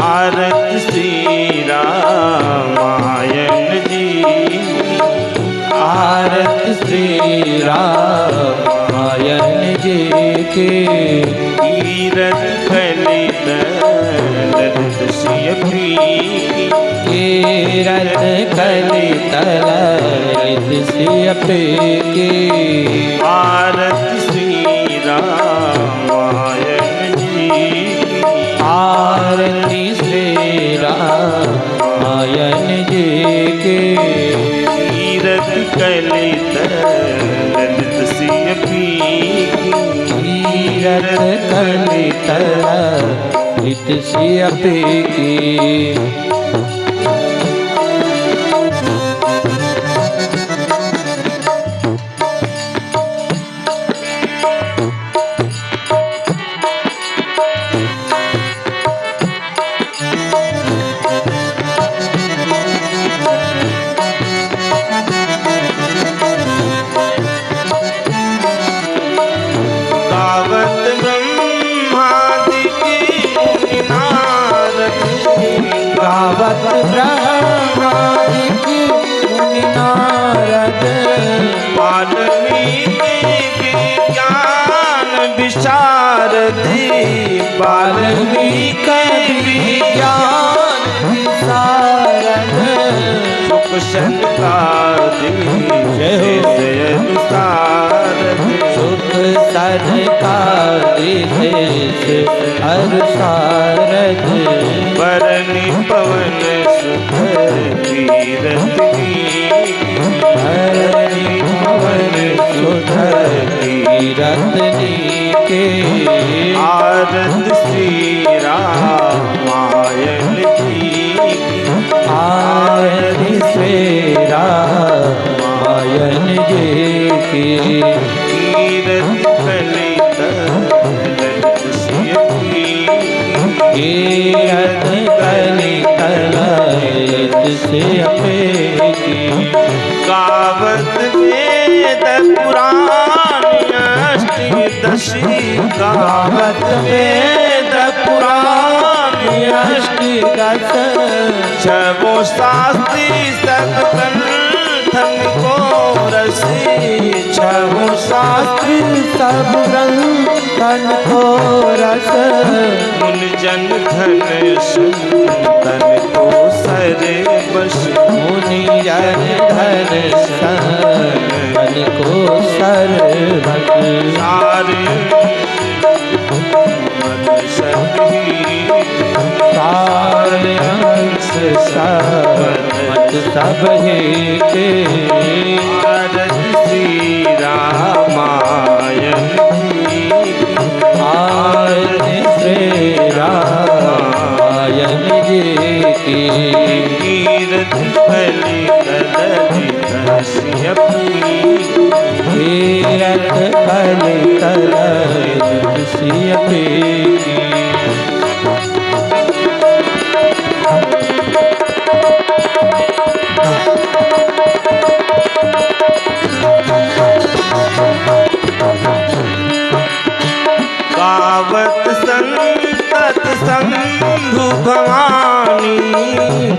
आरती श्री रामायण जी, आरती श्री रामायण जी के। तीरथ कलित ललित सिय प्रीति, तीरथ कलित ललित सिय प्रीति। आरती श्री रामायण जी, आरती श्री रामायण जी के। तीरथ कलित ललित सिय प्रीति, तीरथ कलित ललित सिय प्रीति। गावत ब्रह्मादि मुनि नारद, वाल्मीकि विज्ञान विशारदि, वाल्मीकि विज्ञान विशारद। सुख सनकादि अनुसार, सुख सनकादि अनुसारद। बरनि पवन सुख तीरथ नीति, बरनि पवन सुख तीरथ नीति। आरती श्री रामायण जी, आरती श्री रामायण जी की। तीरथ कलित ललित सिय प्रीति, तीरथ कलित ललित सिय प्रीति। गावत वेद पुराण अष्टदशी, गावत वेद पुराण अष्टदश। छवो शास्त्री सब ग्रंथन को रसी, छवो शास्त्र सब ग्रंथन को रस। मुन जन धन संतन को सर बस, मुनि जन धन संतन को सर बस। सारे मत सभी, सारे हंस मत सब ही के। आरती श्री रामायण जी, आरती श्री रामायण जी की। तीरथ कलित ललित सिय प्रीति, तीरथ कलित ललित सिय प्रीति। गावत संतत शंभु भवानी,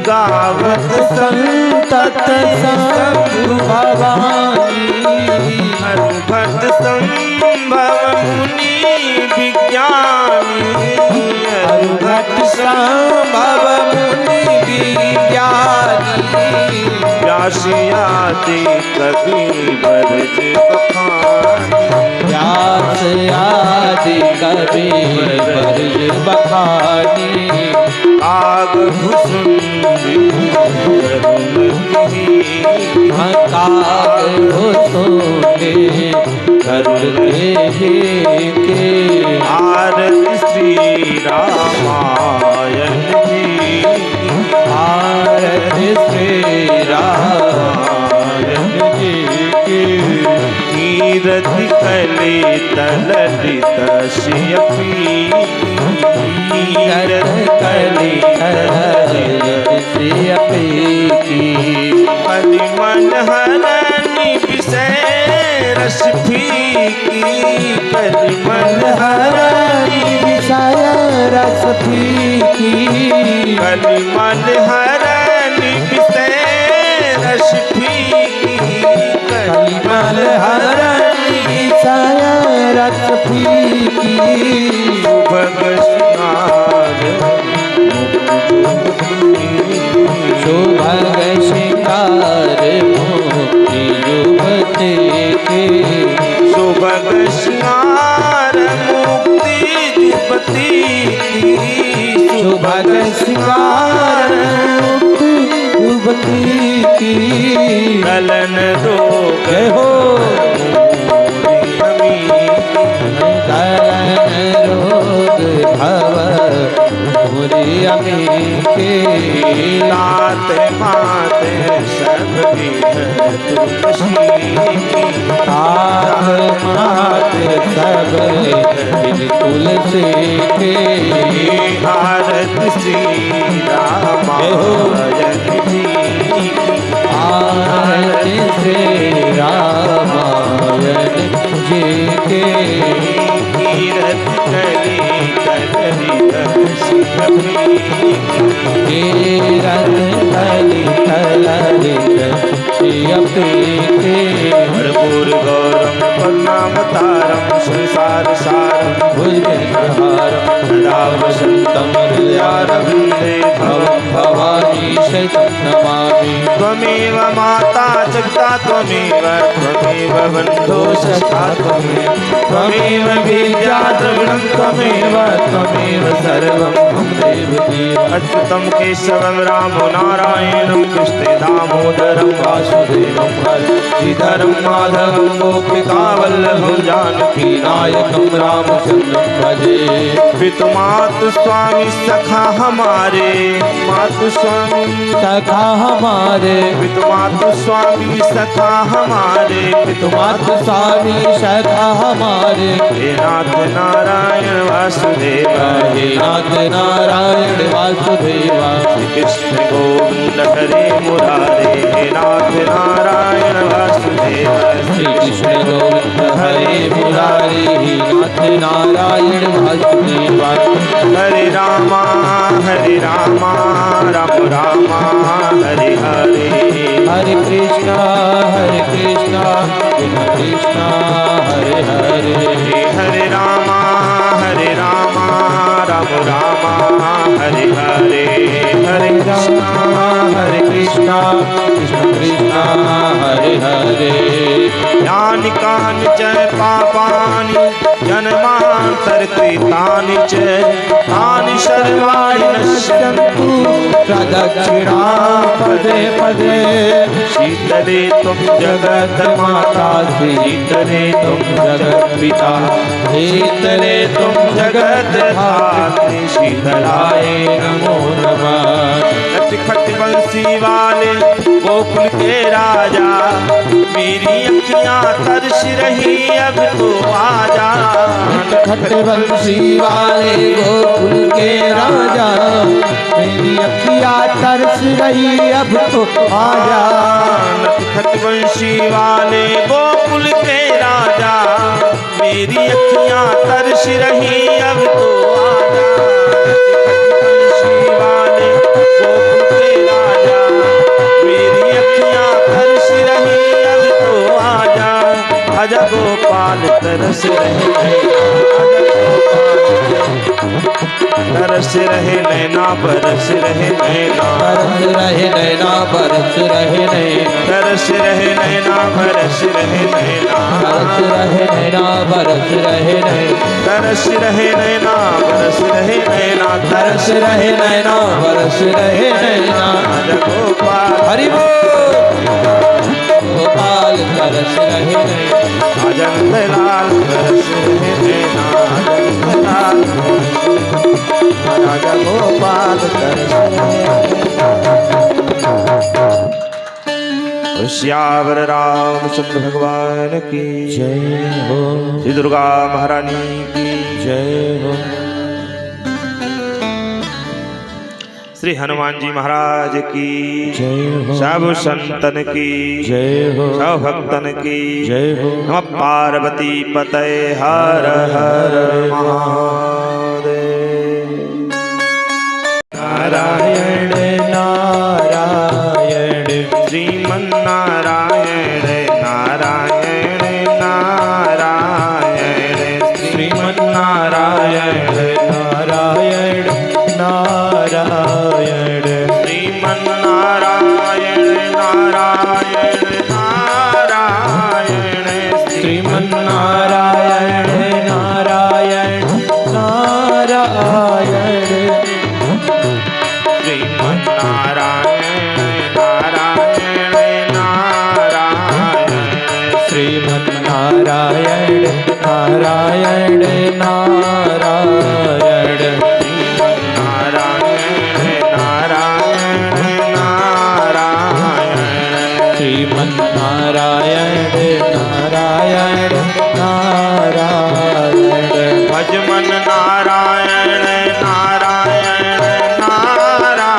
गावत संतत शंभु भवानी। हरभट संभव मुनि विज्ञानी, हरभट संभव मुनि विज्ञानी। व्यास आदि कवि बरज बखानी, व्यास आदि कवि बरज बखानी। काग भुसुंडी करुण ही, काग भुसुंडी करुण के। आरती श्री रामायण जी, आरती श्री रामायण जी की। तीरथ कलित ललित सिय प्रीति, तीरथ कलित ललित सिय प्रीति। परिमल हरनि विषय रस फीकी, परिमल हरनि विषय रस फीकी। कलिमल हरनि विषय रस फीकी कलिमल हरनि विषय रस फीकी सुभग श्रृंगार सुभग श्रृंगार मुक्ति युवती के सुभग श्रृंगार मुक्ति युवती की सुभग श्रृंगार मुक्ति युवती की कलन रोग जय हो कलन रोग भव मुरी अमी के लात मात सब तुलसी हाथ मात सब तुलसी के भारत श्री रामायण जी आरती श्री रामायण जी के कीरत कली कीरत कली भरपूर गौरम प्रणाम तारम संसार सारम भुजगहारम सदा वसंतम हृदयारविंदे भवं भवानी शतं नमामि त्वमेव माता जगता त्वमेव बन्धो सखा त्वमेव विद्या द्रविणं त्वमेव सर्वं मम देव देव अच्युतं केशवं रामो नारायणं कृष्णे दामोदरं वासुदेवं श्रीधरं माधवं गोपिका वल्लभं जानकी नायकं रामचन्द्रं भजे पितुमातु स्वामी सखा हमारे मातु स्वामी सखा हमारे पितुमातु स्वामी सखा हमारे पितुमातु स्वामी सखा हमारे हे नाथ नारायण वासुदेव हे नाथ नारायण वासुदेवा श्री कृष्ण गोविंद हरे मुरारे हे नाथ नारायण वासुदेव श्री कृष्ण गोविंद हरे मुरारी हे नाथ नारायण वासुदेवा हरे रामा राम रामा हरे हरे हरे कृष्णा कृष्ण कृष्ण हरे हरे हरे रामा राम रामा हरे हरे हरे कृष्णा कृष्ण कृष्ण हरे हरे यानि कानि च पापानि जन्मांतर कृतानि च तानि सर्वाणि नश्यन्तु प्रदक्षिणा पदे पदे शीतले त्वं जगत् माता शीतले त्वं जगत् पिता शीतले त्वं जगत् धात्री शीतलाय नमो नमः नटखट बंसी वाले गोकुल के राजा मेरी अखियां तरस रही अब तो आजा खट बंसी वाले गोकुल के राजा मेरी अखियाँ तरस रही अब तो आजा नटखट बंसी वाले गोकुल के राजा मेरी अखियां तरस रही अब तो आजा बंसी वाले गोकुल के राजा मेरी अखियां तरस रही अब तो आजा आजा गोपाल तरस रहे तरस रहे नैना बरस रहे नैना बरस रहे नैना बरस रहे नैना तरस रहे नैना बरस रहे नैना बरस रहे नैना बरस रहे नैना तरस रहे नैना बरस रहे नैना तरस रहे नैना बरस रहे नैना आजा गोपाल हरि बोल गोपाल तरस रहे नैना आजा नंदलाल बरस रहे नैना आजा नंदलाल राजा गोपाल तरस श्यावर रामचंद्र भगवान की जय हो श्री दुर्गा महारानी की जय हो श्री हनुमान जी महाराज की जय हो सब संतन की जय हो सब भक्तन की जय हो नमः पार्वती पतये हर हर महादेव नारायण नारायण श्रीमन्नारायण नारायण नारायण श्रीमन्नारायण नारायण नारायण श्रीमन्नारायण नारायण नारायण श्रीमन्नारायण नारायण नारायण श्रीमन्नारायण नारायण नारायण श्रीमन्नारायण नारायण नारायण भजमन नारायण नारायण नारायण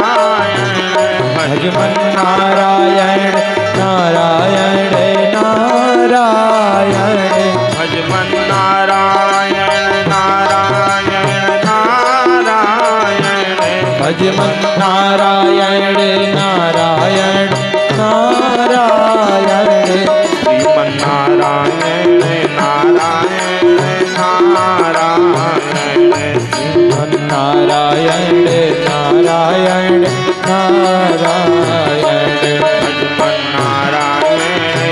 भजमन नारायण नारायण नारायण भजमन नारायण नारायण नारायण भजमन नारायण नारायण नारायण श्रीमन्नारायण नारायण नारायण नारायण नारायण नारायण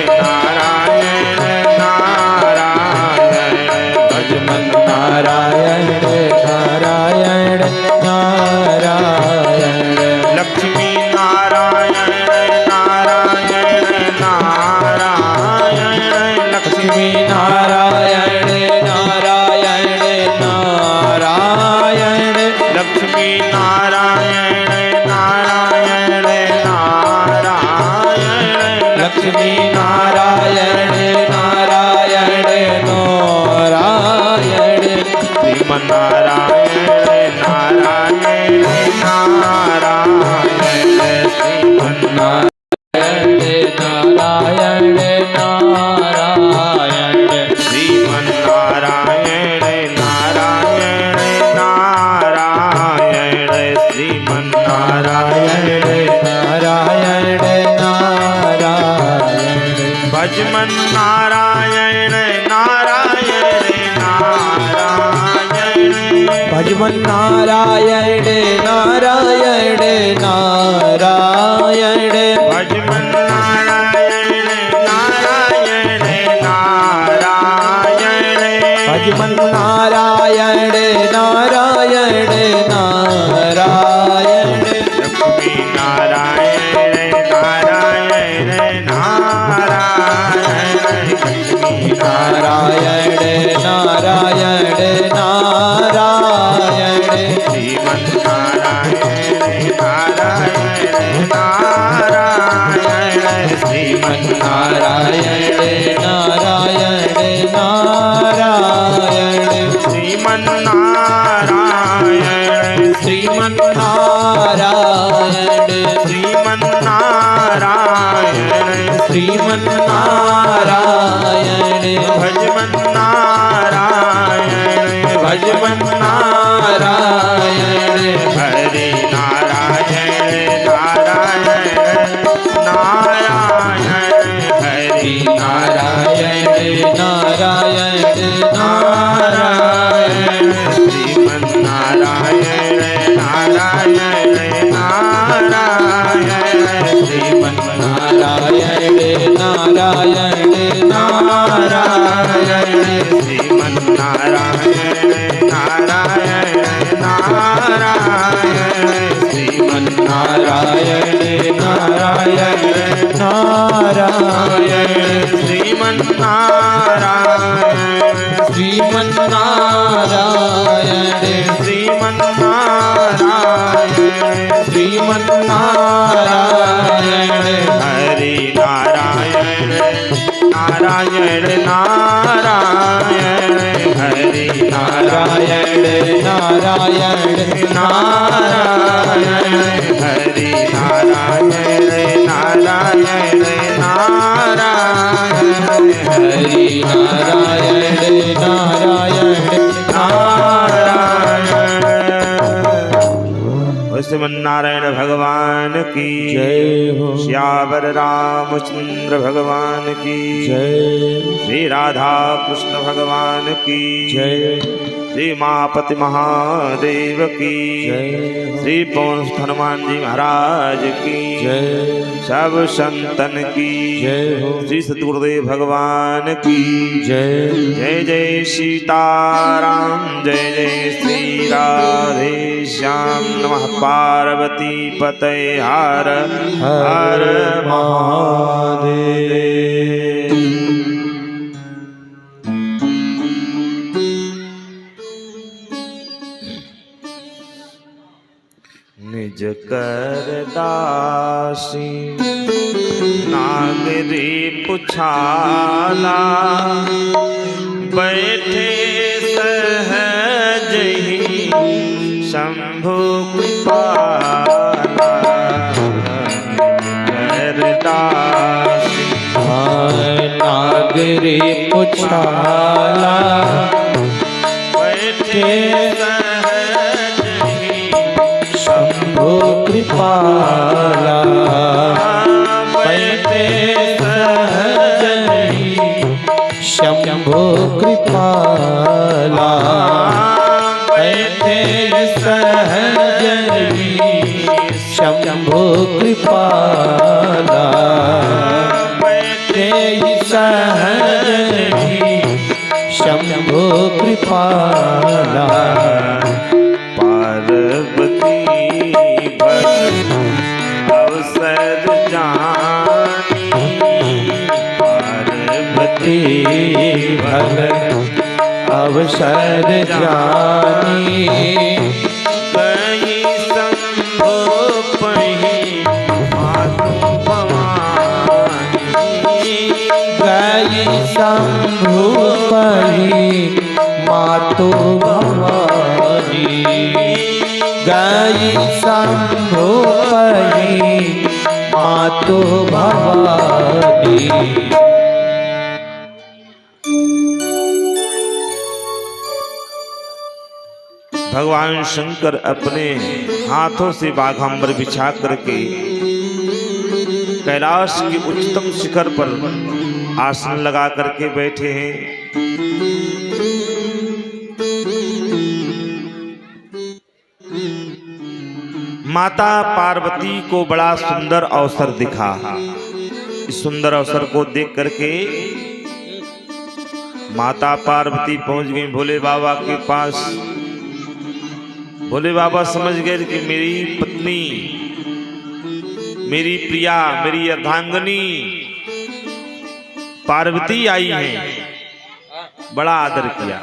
भजमन्नारायण नारायण नारायण भजमन नारायण नारायण नारायण लक्ष्मी नारायण नारायण नारायण लक्ष्मी नारायण नारायण नारायण लक्ष्मी नारायण नारायण नारायण लक्ष्मी नारायण नारायण नारायण श्रीमन्नारायण नारायण नारायण श्रीमन्नारायण नारायण नारायण श्रीमन्नारायण नारायण नारायण श्रीमन्नारायण नारायण नारायण भजमन नारायण नारायण नारायण भजमन नारायण नारायण नारायण भजमन नारायण नारायण नारायण भजमन नारायण नारायण नारायण लक्ष्मी नारायण नारायण नारायण लक्ष्मी नारायण नारायण नारायण श्रीमन्नारायण नारायण नारायण श्रीमन्नारायण नारायण नारायण श्रीमन्नारायण श्रीमन्नारायण श्रीमन्नारायण श्रीमन्नारायण भजमन्नारायण भजमन्नारायण हरि नारायण नारायण नारायण हरि नारायण नारायण नारायण श्रीमन्नारायण नारायण नारायण श्रीमन्नारायण नारायण नारायण श्रीमन्नारायण नारायण नारायण श्रीमन्नारायण नारायण नारायण श्रीमन्नारायण श्रीमन्नारायण श्रीमन्नारायण श्रीमन्नारायण हरि नारायण नारायण नारायण हरि नारायण नारायण नारायण हरि नारायण नारायण नारायण हरि नारायण नारायण नारायण नारायण भगवान की जय हो। श्यावर रामचंद्र भगवान की जय। श्री राधा कृष्ण भगवान की जय। श्री मापति महादेव की जय। श्री पवन हनुमान जी महाराज की जय। सब संतन की जय हो। श्री सतगुरुदेव भगवान की जय। जय जय सीताराम जय जय श्री राधे श्याम नमः पार्वती पतये हर हर महादेव। निज कर दासी नागरी पुछाला बैठे सहज ही शंभु कृपाला कर दासी नागरी पुछाला बैठे सहज ही शंभु कृपाला बैठे सहज ही शंभु कृपाला बैठे सहज ही शंभु कृपाला बैठे सहज ही शंभु कृपाला पार्वती भक्त अवसर जानी पार्वती भगत अवसर जानी कहीं शंभु पही मातु भवानी गई शंभु पही मातु भवानी गई शंभु पही मातु भवानी। भगवान शंकर अपने हाथों से बाघांबर बिछा करके कैलाश के उच्चतम शिखर पर आसन लगा करके बैठे हैं। माता पार्वती को बड़ा सुंदर अवसर दिखा। इस सुंदर अवसर को देख करके माता पार्वती पहुंच गई भोले बाबा के पास। भोले बाबा समझ गए कि मेरी पत्नी, मेरी प्रिया, मेरी अर्धांगनी पार्वती आई है। बड़ा आदर किया।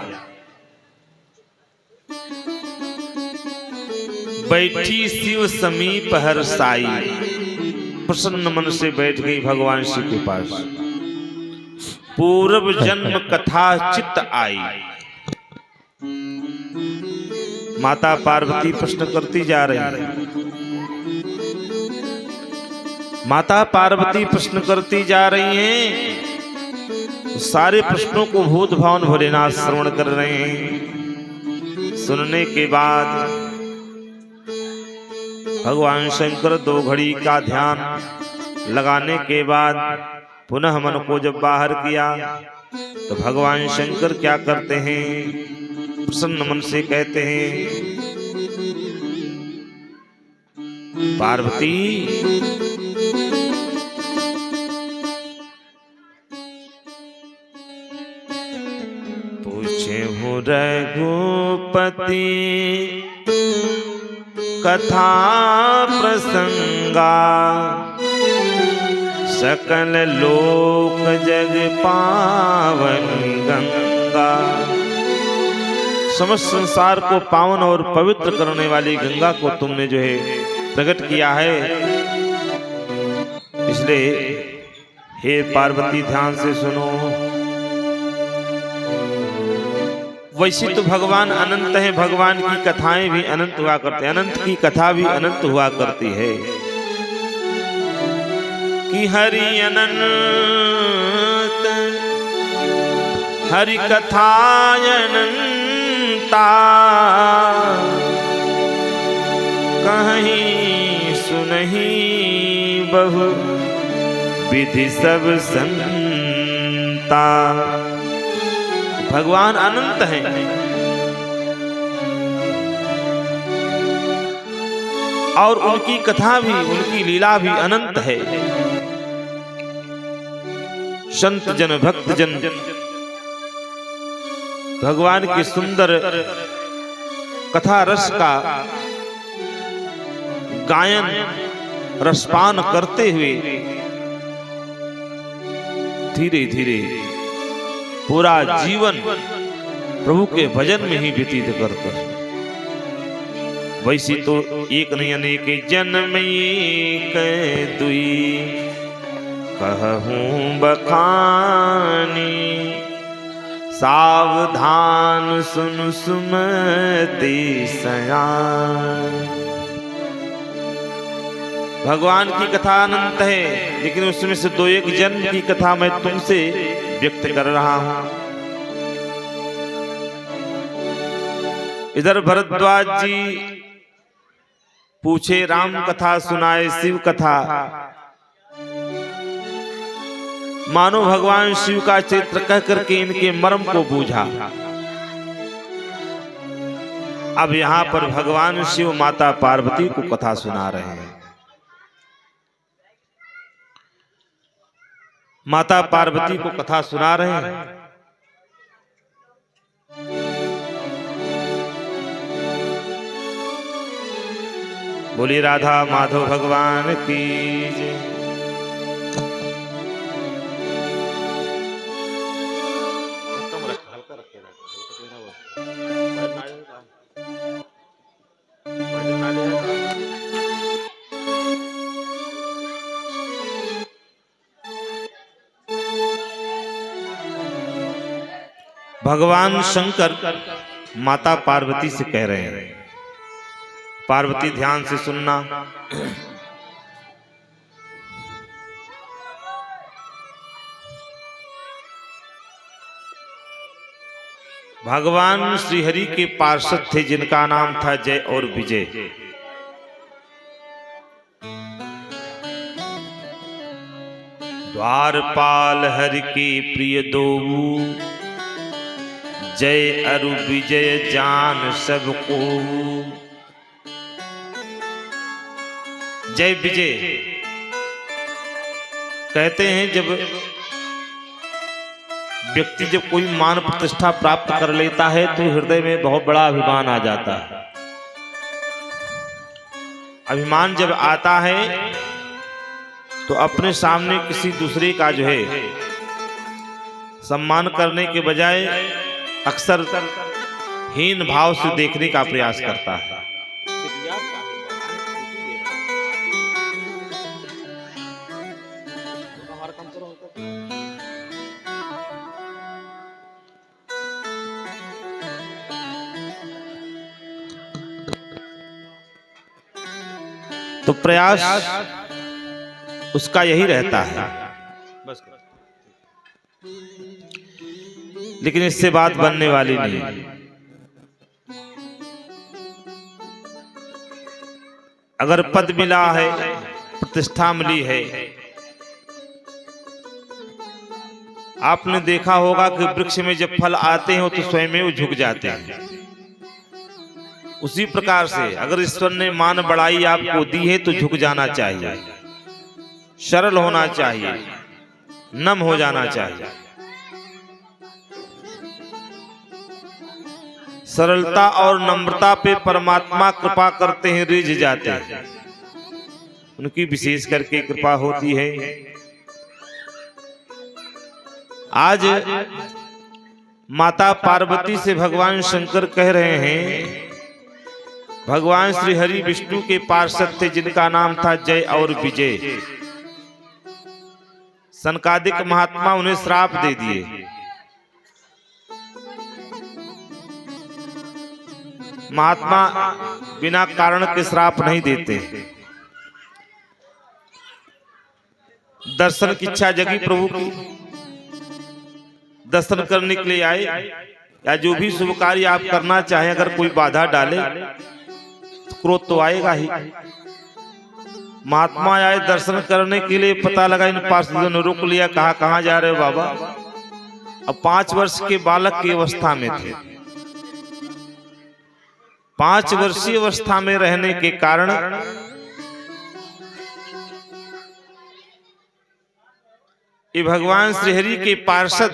बैठी शिव समीप हर साई, प्रसन्न मन से बैठ गई भगवान शिव के पास। पूर्व जन्म कथा चित्त आई। माता पार्वती प्रश्न करती जा रही है। माता पार्वती प्रश्न करती जा रही हैं। सारे प्रश्नों को भूत भावन भोलेनाथ श्रवण कर रहे हैं। सुनने के बाद भगवान शंकर 2 घड़ी का ध्यान लगाने के बाद पुनः मन को जब बाहर किया तो भगवान शंकर क्या करते हैं, प्रसन्न मन से कहते हैं, पार्वती पूछे हूँ रघुपति कथा प्रसंगा, सकल लोक जग पावन गंगा। समस्त संसार को पावन और पवित्र करने वाली गंगा को तुमने जो है प्रकट किया है। इसलिए हे पार्वती ध्यान से सुनो। वैसे तो भगवान अनंत है, भगवान की कथाएं भी अनंत हुआ करती है, अनंत की कथा भी अनंत हुआ करती है कि हरि अनंत हरि कथा अनंता कहीं नहीं बहु विधि सब संता। भगवान अनंत हैं, और उनकी कथा भी, उनकी लीला भी अनंत है। संत जन भक्त जन भगवान की सुंदर कथा रस का गायन रसपान करते हुए धीरे धीरे पूरा जीवन प्रभु के भजन में ही व्यतीत करते हैं। वैसी तो एक नहीं अनेक जन्म एक दुई कहूं बखानी। सावधान सुन सुमति सयान। भगवान की कथा अनंत है, लेकिन उसमें से दो एक जन्म की कथा मैं तुमसे व्यक्त कर रहा हूं। इधर भरद्वाज जी पूछे राम कथा, सुनाए शिव कथा। मानो भगवान शिव का चरित्र कह करके इनके मर्म को बूझा। अब यहां पर भगवान शिव माता पार्वती को कथा सुना रहे हैं। माता पार्वती को कथा सुना रहे हैं। बोली राधा माधव भगवान की जय। भगवान शंकर माता पार्वती से कह रहे हैं, पार्वती ध्यान से सुनना। भगवान श्रीहरि के पार्षद थे जिनका नाम था जय और विजय। द्वारपाल हरि के प्रिय दोऊ, जय अरु विजय जान सबको। जय विजय कहते हैं जब व्यक्ति जब कोई मान प्रतिष्ठा प्राप्त कर लेता है तो हृदय में बहुत बड़ा अभिमान आ जाता है। अभिमान जब आता है तो अपने सामने किसी दूसरे का जो है सम्मान करने के बजाय अक्सर हीन भाव से देखने का प्रयास करता है। तो प्रयास उसका यही रहता है, लेकिन इससे बात बनने वाली नहीं। अगर पद मिला है, प्रतिष्ठा मिली है, आपने देखा होगा कि वृक्ष में जब फल आते हैं तो स्वयं में वो झुक जाते हैं। उसी प्रकार से अगर ईश्वर ने मान बढ़ाई आपको दी है तो झुक जाना चाहिए, सरल होना चाहिए, नम हो जाना चाहिए। सरलता और नम्रता पे परमात्मा कृपा करते हैं, रिझ जाते हैं, उनकी विशेष करके कृपा होती है। आज माता पार्वती से भगवान शंकर कह रहे हैं, भगवान श्री हरि विष्णु के पार्षद थे जिनका नाम था जय और विजय। सनकादिक महात्मा उन्हें श्राप दे दिए। महात्मा बिना कारण के श्राप नहीं देते। दर्शन की इच्छा जगी प्रभु की, दर्शन करने के लिए आए, या जो भी शुभ कार्य आप करना चाहें अगर कोई बाधा डाले तो क्रोध तो आएगा ही। महात्मा आए दर्शन करने के लिए, पता लगा इन पार्षदों ने रोक लिया, कहा कहाँ जा रहे हो बाबा। अब 5 वर्ष के बालक की अवस्था में थे। 5 वर्षीय अवस्था में रहने के कारण ये भगवान श्रीहरि के पार्षद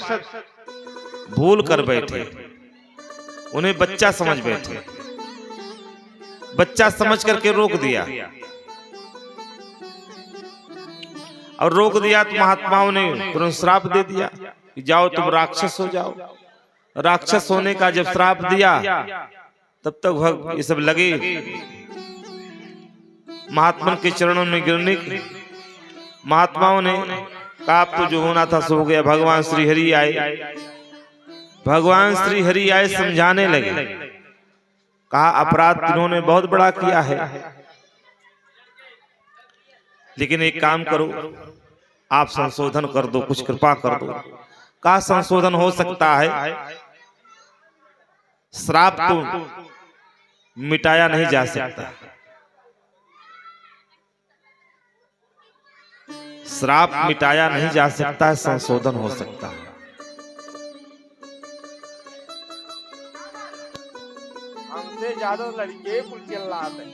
भूल कर बैठे, उन्हें बच्चा समझ बैठे। बच्चा समझ करके रोक दिया, और रोक दिया तो महात्माओं ने तुरंत श्राप दे दिया कि जाओ तुम राक्षस हो जाओ। राक्षस होने का जब श्राप दिया तब तक ये सब लगे महात्मा के चरणों में गिरने। महात्माओं ने कहा अब तो जो होना था सो हो गया। भगवान श्री हरि आए, भगवान श्री हरि आए, समझाने लगे। कहा अपराध इन्होंने बहुत बड़ा किया है, लेकिन एक काम करो, आप संशोधन कर दो, कुछ कृपा कर दो। कहा संशोधन हो सकता है, श्राप तो मिटाया नहीं जा सकता, श्राप मिटाया नहीं जा सकता है, संशोधन हो सकता है। हमसे ज्यादा लड़के कुल चिल्लाते हैं।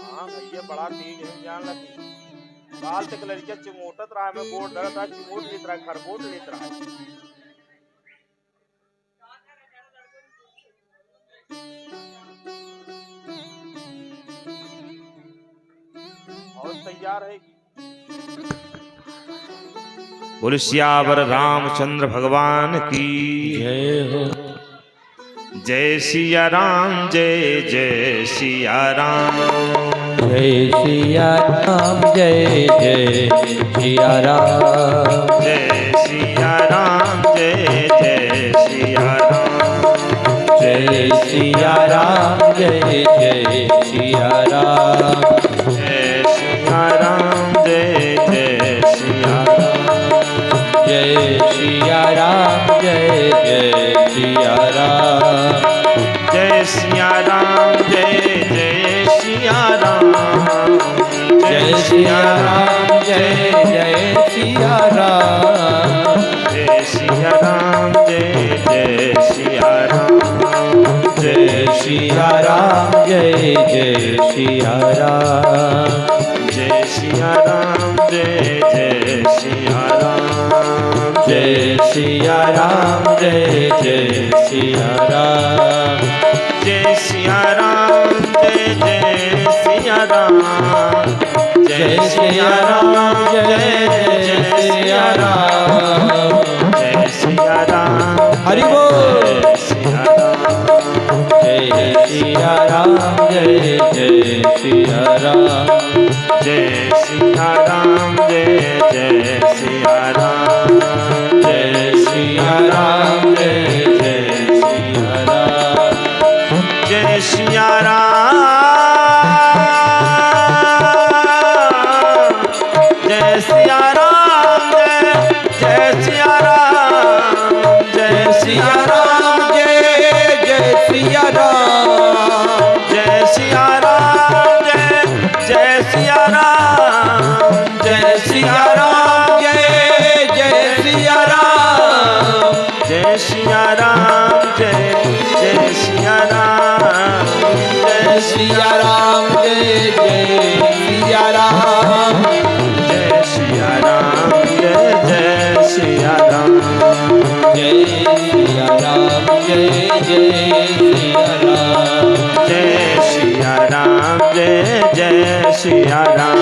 हाँ भैया बड़ा तेज है, जान लगी। बाल तक लड़किया चिमोटत रहा, मैं गोड़ डरता, चिमोट लेत रहा, खरगोट लेत रहा। और तैयार है। बोले सियावर रामचंद्र भगवान की जय हो। जय सिया राम, जय जय सिया राम, जय सिया राम, जय जय सिया राम, जय सिया राम, जय जय सिया राम, जय सिया राम, जय जय सिया राम, जय सिया राम, जय जय सिया राम, जय सिया राम, जय जय सिया राम, जय सिया राम, जय जय सिया राम, जय सिया राम, जय जय सिया राम, जय सिया राम, जय जय सिया राम, जय सिया राम, जय जय सिया राम, जय सिया राम, जय जय सिया राम, जय सिया राम, जय जय सिया राम, जय सिया राम, जय जय सिया राम, जय सिया राम, जय जय सिया राम, जय सिया राम, हरि बोल। जय सिया राम, जय सिया राम, जय जय सिया राम, जय सिया राम, जय जय सिया राम, जय सिया राम, जय जय सिया राम, जय सिया राम, जय सिया राम, जय सिया राम, जय सिया राम, जय जय सिया राम, जय सिया राम, जय सिया राम, जय सिया राम, जय जय सिया राम, जय सिया राम, जय सिया राम, जय सिया राम, जय जय सिया राम, जय सिया राम, जय सिया राम, जय सिया राम, जय जय सिया राम, जय सिया राम, जय सिया राम,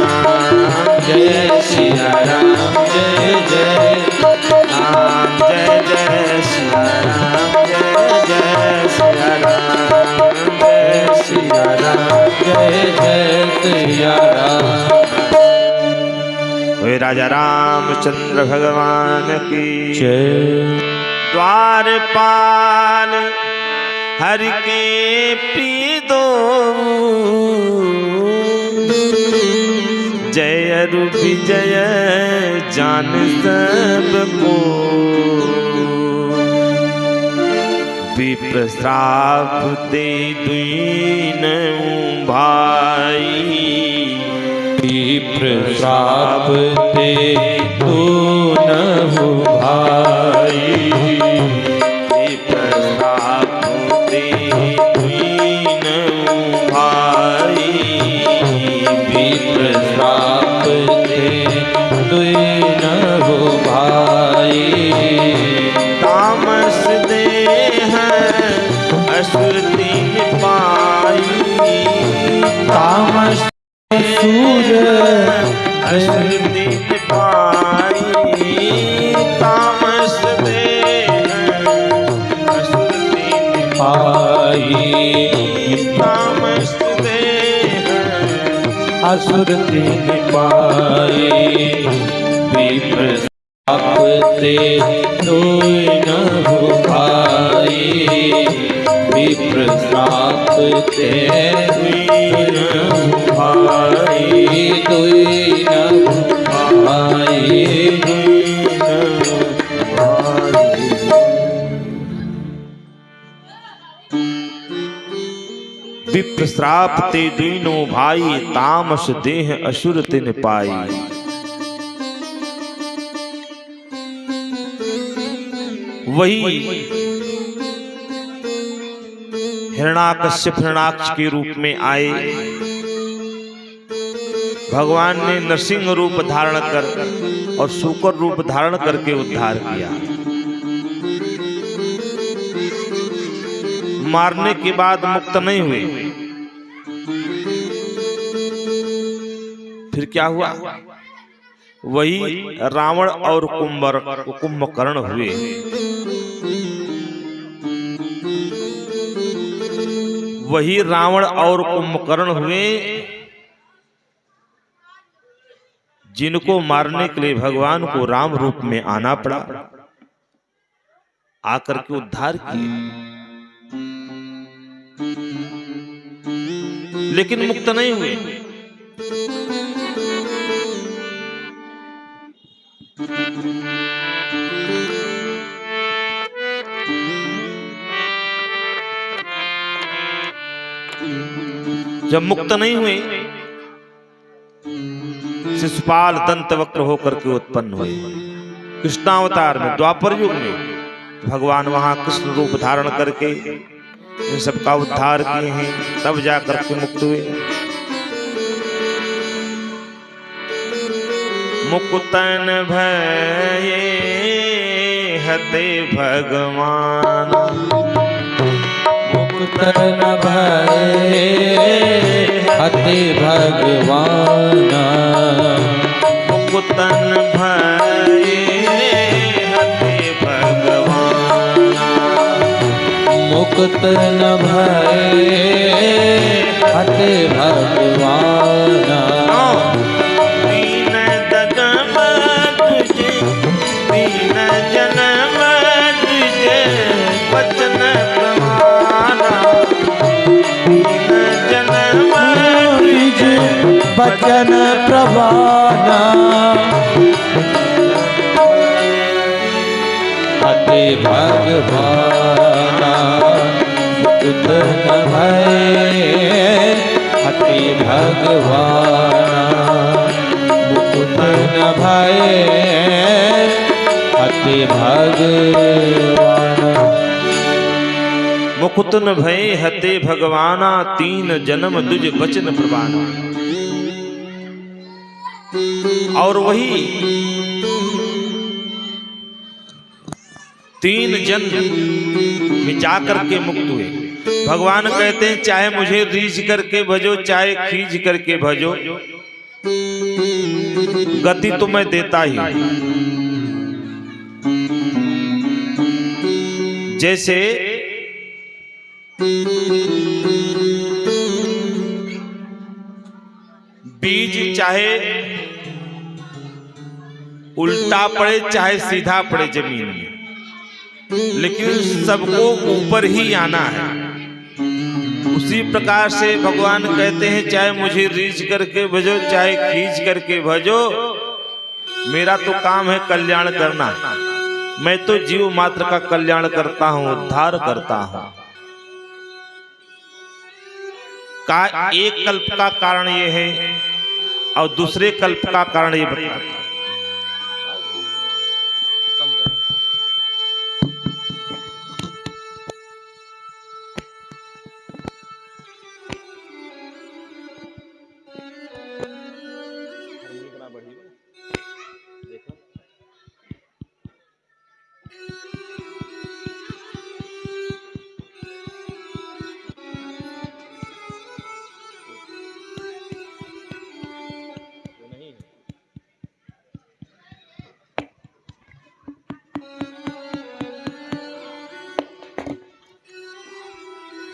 जय सिया राम, जय जय राम, जय जय सिया राम, जय सिया राम, जय सिया राम, जय जय सिया राम। वे राजा रामचंद्र भगवान की जय। द्वारपाल हरि के प्रिय दो, जय अरु विजय जान सबको, विप्र श्राप दे दुईनऊ भाई, विप्र श्राप दे दुईनऊ भाई, विप्र श्राप दे दुईनऊ भाई, विप्र श्राप दे दुईनऊ भाई, तामस देह असुर तीन पाई, तामस सूर असुर तीन पाई, तामस देह असुर तीन पाई, तामस देह असुर तीन पाई, विप्र श्राप दे दुईनऊ भाई, विप्र श्राप दे दुईनऊ भाई, दुईनऊ भाई, दुईनऊ भाई। विप्र श्राप ते दुईनो भाई, तामस देह असुर तिन पाई। वही हिरण्याकश्यप हिरण्याक्ष के रूप में आए। भगवान ने नरसिंह रूप धारण कर और शूकर रूप धारण करके उद्धार किया। मारने के बाद मुक्त नहीं हुए। फिर क्या हुआ? वही रावण और कुंभकर्ण हुए। वही रावण और कुंभकर्ण हुए जिनको मारने के लिए भगवान को राम रूप में आना पड़ा, आकर के उद्धार किए, लेकिन मुक्त नहीं हुए। जब मुक्त नहीं हुए, शिशुपाल दंतवक्र होकर के उत्पन्न हुए। कृष्णावतार में, द्वापर युग में भगवान वहां कृष्ण रूप धारण करके इन सबका उद्धार किए हैं, तब जाकर के मुक्त हुए। मुकुतन भये हते भगवान, मुकुतन भये हते भगवान, मुकुतन भये हते भगवान, मुकुतन भये हते भगवान। तीन जन्म तुझे वचन प्रमाना, तीन जन्म तुझे वचन प्रवाना, हते भगवाना, मुकुतन भये हते भगवाना, मुकुतन भये हते भगवाना। मुकुतन भय हते भगवाना, तीन जन्म तुझ वचन प्रवाना। और वही तीन जन्म में जाकर के मुक्त हुए। भगवान कहते हैं चाहे मुझे रीझ करके भजो, चाहे खींच करके भजो, गति तो मैं देता ही। जैसे बीज चाहे उल्टा पड़े चाहे सीधा पड़े जमीन में, लेकिन सबको ऊपर ही आना है। उसी प्रकार से भगवान कहते हैं चाहे मुझे रीझ करके भजो चाहे खींच करके भजो, मेरा तो काम है कल्याण करना। मैं तो जीव मात्र का कल्याण करता हूं, उद्धार करता हूं। का एक कल्प का कारण ये है और दूसरे कल्प का कारण ये बताता है।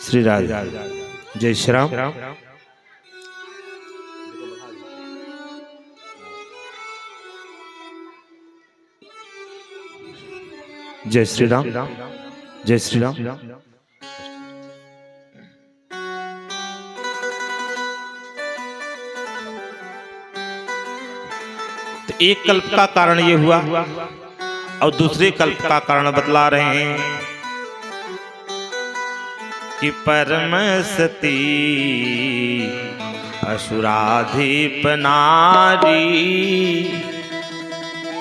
श्री राधे, जय श्री राम। जय श्री राम, जय श्री राम। तो एक कल्प का कारण ये हुआ और दूसरे कल्प का कारण बतला रहे हैं कि परम सती असुराधिप नारी,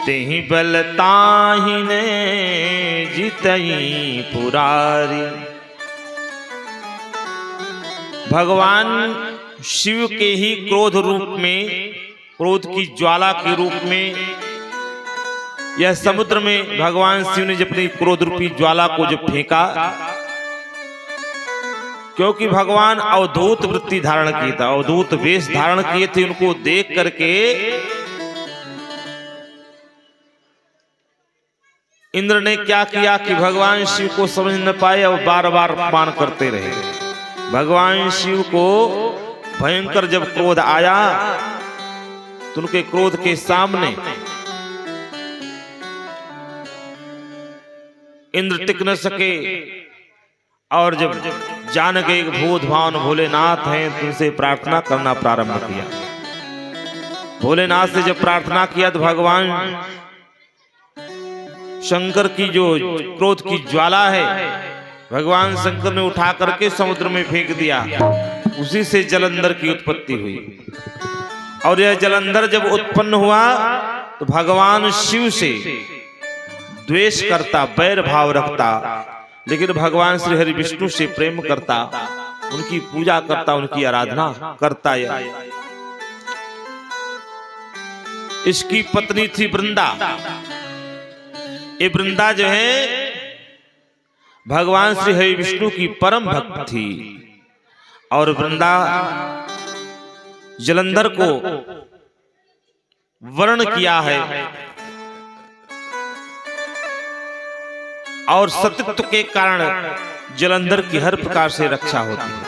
तेहि बल ताहि ने जितई पुरारी। भगवान शिव के ही क्रोध रूप में, क्रोध की ज्वाला के रूप में यह समुद्र में भगवान शिव ने जब अपनी क्रोध रूपी ज्वाला को जब फेंका, क्योंकि भगवान अवधूत वृत्ति धारण की था, अवधूत वेश धारण किए थे। उनको देख करके इंद्र ने क्या किया कि भगवान शिव को समझ न पाए और बार बार अपमान करते रहे। भगवान शिव को भयंकर जब क्रोध आया तो उनके क्रोध के सामने इंद्र टिक न सके और जब जान गए भूत भावन भोलेनाथ हैं तो उनसे प्रार्थना करना प्रारंभ किया। भोलेनाथ से जब प्रार्थना किया तो भगवान शंकर की जो क्रोध की ज्वाला है भगवान शंकर ने उठा करके समुद्र में फेंक दिया। उसी से जलंधर की उत्पत्ति हुई और यह जलंधर जब उत्पन्न हुआ तो भगवान शिव से द्वेष करता, बैर भाव रखता, लेकिन भगवान श्री हरि विष्णु से प्रेम करता, उनकी पूजा करता, उनकी आराधना करता। इसकी पत्नी थी वृंदा। ये वृंदा जो है भगवान श्री हरि विष्णु की परम भक्त थी और वृंदा जलंधर को वर्ण किया है और सतीत्व के कारण जलंधर की हर प्रकार से रक्षा होती है।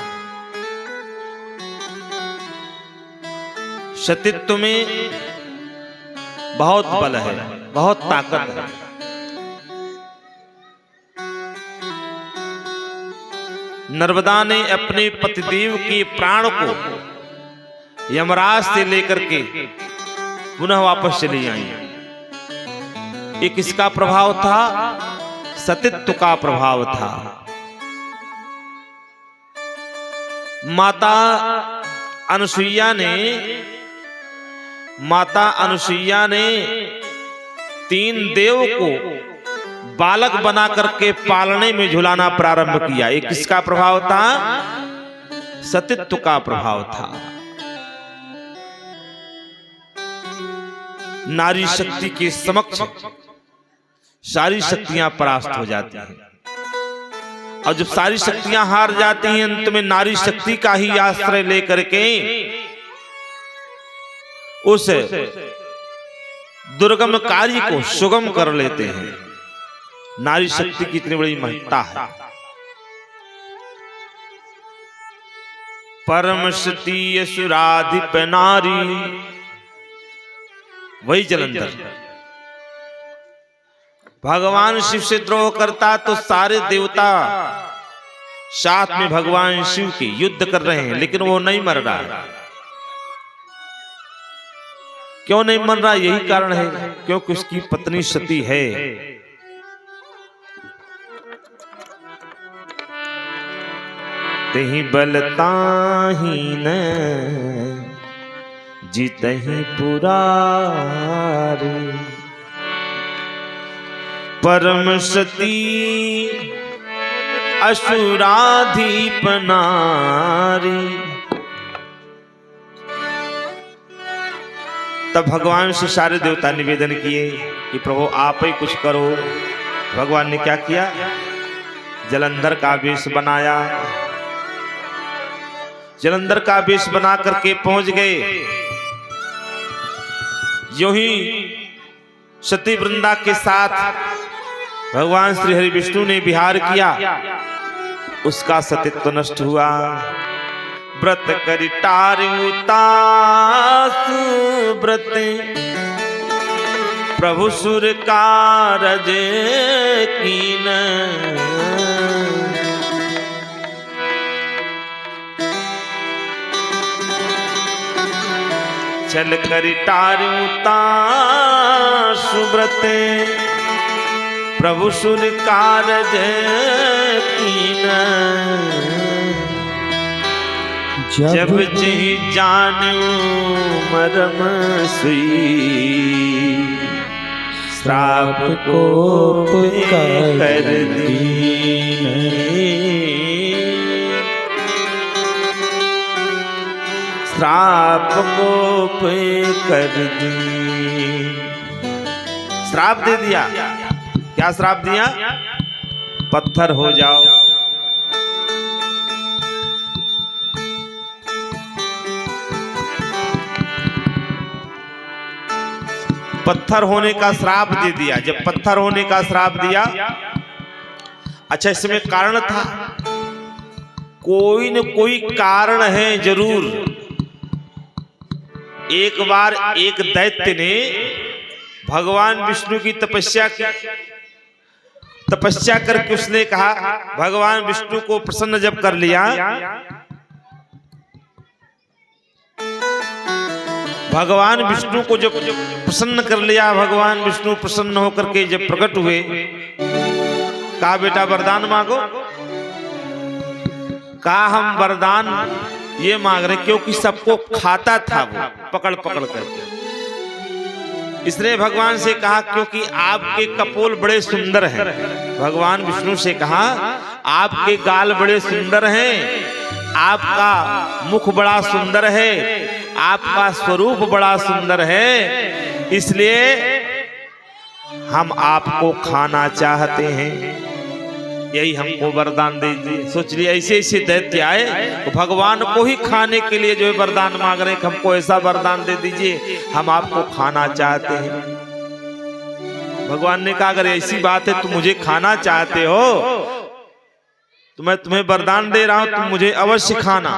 सतीत्व में बहुत बल है, बहुत ताकत है। नर्मदा ने अपने पतिदेव के प्राण को यमराज से लेकर के पुनः वापस चली आई। ये किसका प्रभाव था? सतीत्व का प्रभाव था। माता अनुसुईया ने 3 देव को बालक बना करके पालने में झुलाना प्रारंभ किया। ये किसका प्रभाव था? सतीत्व का प्रभाव था। नारी शक्ति के समक्ष सारी शक्तियां परास्त हो जाती हैं और जब सारी शक्तियां हार जाती हैं अंत में नारी शक्ति का ही आश्रय लेकर के उस दुर्गम कार्य को सुगम कर लेते हैं। नारी शक्ति की इतनी बड़ी महत्ता है। परम सती असुराधिप नारी, वही जलंधर। भगवान शिव से द्रोह करता तो सारे देवता साथ में भगवान शिव के युद्ध कर रहे हैं, लेकिन वो नहीं मर रहा है। क्यों नहीं मर रहा? यही कारण है क्योंकि उसकी पत्नी सती है। तेहि बल ताहि न जितहि पुरारी, परम सती असुराधीप नारी। तब भगवान से सारे देवता निवेदन किए कि प्रभु आप ही कुछ करो। भगवान ने क्या किया? जलंधर का वेश बनाया। जलंधर का वेश बना करके पहुंच गए। यूं ही सती वृंदा के साथ भगवान श्री हरि विष्णु ने विहार किया, उसका सतीत्व नष्ट हुआ। व्रत करि टारिउतासु व्रत, प्रभु सुर कारज कीन। चल करि टारिउतासु व्रत, प्रभु सुर कारज कीन। जब जी जानू मरम सुई, श्राप को कर दीन। श्राप को कर दी। श्राप दे दिया। क्या श्राप दिया? पत्थर हो जाओ। पत्थर होने का श्राप दे दिया। जब पत्थर होने का श्राप दिया, अच्छा इसमें कारण था, कोई न कोई कारण है जरूर। एक बार एक दैत्य ने भगवान विष्णु की तपस्या की। तपस्या करके उसने कहा, भगवान विष्णु को प्रसन्न जब कर लिया, भगवान विष्णु को जब प्रसन्न कर लिया, भगवान विष्णु प्रसन्न होकर के जब प्रकट हुए, कहा बेटा वरदान मांगो। कहा हम वरदान ये मांग रहे क्योंकि सबको खाता था वो पकड़ पकड़ करके। इसलिए भगवान से कहा क्योंकि आपके कपोल बड़े सुंदर हैं। भगवान विष्णु से कहा आपके गाल बड़े सुंदर हैं, आपका मुख बड़ा सुंदर है, आपका स्वरूप बड़ा सुंदर है, इसलिए हम आपको खाना चाहते हैं, यही हमको वरदान दीजिए। सोच लिए ऐसे ऐसे दैत्य आए तो भगवान को ही खाने के लिए जो है वरदान मांग रहे हैं, हमको ऐसा वरदान दे दीजिए, हम आपको खाना चाहते हैं। भगवान ने कहा अगर ऐसी बात है तुम मुझे खाना चाहते हो तो मैं तुम्हें वरदान दे रहा हूं, तुम मुझे अवश्य खाना।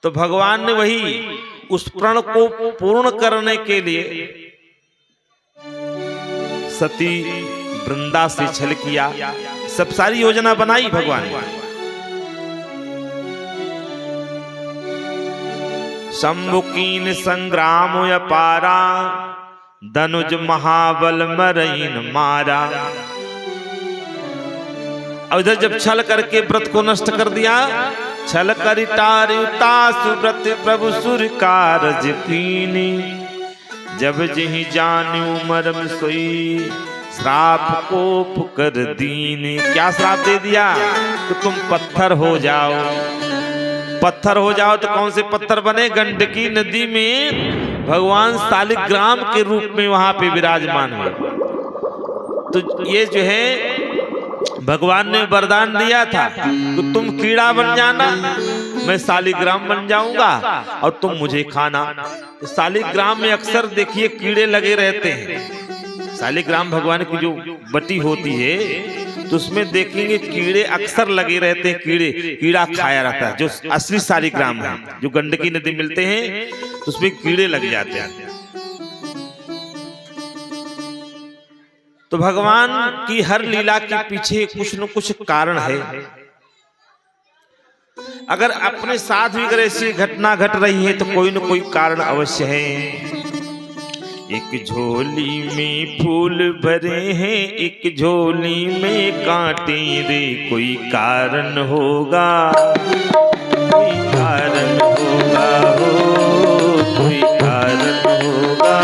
तो भगवान ने वही उस प्रण को पूर्ण करने के लिए सती वृंदा से छल किया, सब सारी योजना बनाई भगवान ने। शंभुकीन संग्राम अपारा, धनुज महाबल मरईन मारा। और इधर जब छल करके व्रत को नष्ट कर दिया, छल करि टारिउतासु व्रत, प्रभु सुर कारज कीनी। जब जिहि जानू मरम सोई, श्राप कोप कर दीनी। क्या श्राप दे दिया? तो तुम पत्थर हो जाओ। पत्थर हो जाओ तो कौन से पत्थर बने? गंडकी नदी में भगवान शालिग्राम के रूप में वहां पे विराजमान हुए। तो ये जो है भगवान ने वरदान दिया था कि तुम कीड़ा बन जाना, मैं शालिग्राम बन जाऊंगा और तुम मुझे खाना। तो शालिग्राम में अक्सर देखिए कीड़े लगे रहते हैं। शालिग्राम भगवान की जो बटी होती है तो उसमें देखेंगे कीड़े अक्सर लगे रहते हैं। कीड़ा खाया रहता है। जो असली शालिग्राम है, जो गंडकी नदी मिलते हैं तो उसमें कीड़े लग जाते हैं। तो भगवान की हर लीला के पीछे कुछ न कुछ कारण है। अगर अपने साथ भी अगर ऐसी घटना घट रही है तो कोई न कोई कारण अवश्य है। एक झोली में फूल भरे हैं, एक झोली में कांटे रे, कोई कारण होगा, कोई कारण होगा हो, कोई कारण होगा।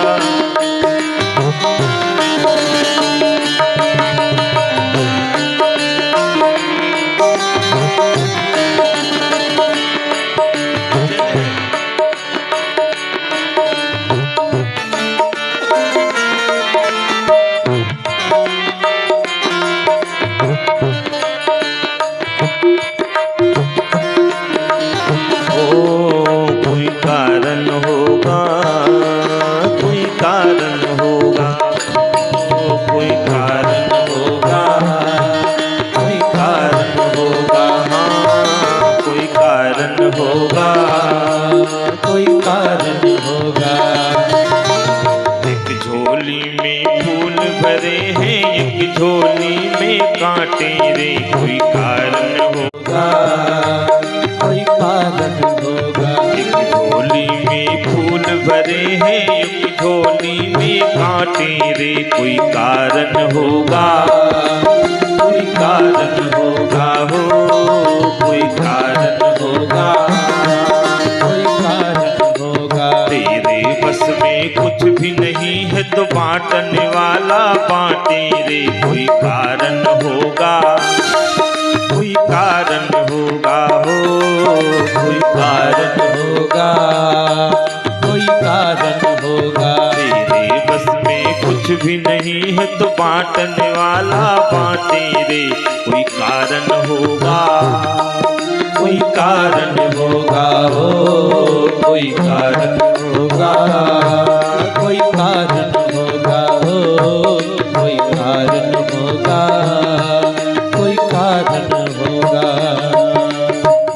झोली में कांटे रे, कोई कारण होगा, कोई कारण होगा। एक झोली में फूल भरे हैं, एक झोली में कांटे रे, कोई कारण होगा, कोई कारण होगा हो, कोई कारण होगा, कोई कारण होगा। तेरे बस में कुछ भी नहीं है तो बांटने वाला बांटे रे, कोई कारण होगा, कोई कारण होगा हो, कोई कारण होगा, कोई कारण होगा। तेरे बस में कुछ भी नहीं है तो बांटने वाला बांटे रे, कोई कारण होगा, कोई कारण होगा हो, कोई कारण होगा, कोई कारण होगा हो, कोई कारण होगा, कोई कारण होगा।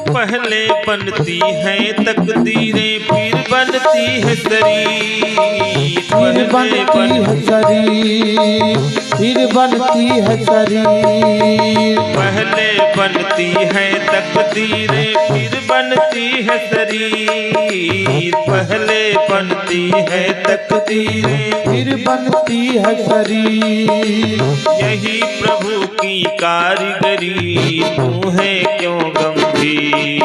पहले बनती है तकदीरें, फिर बनती है शरीर, फिर बनती है शरीर, फिर बनती है शरीर। पहले बनती है तकदीरें, फिर बनती है शरीर, पहले बनती है तकदीरें, फिर बनती है शरीर। यही प्रभु की कारीगरी, तू है क्यों गंभीर,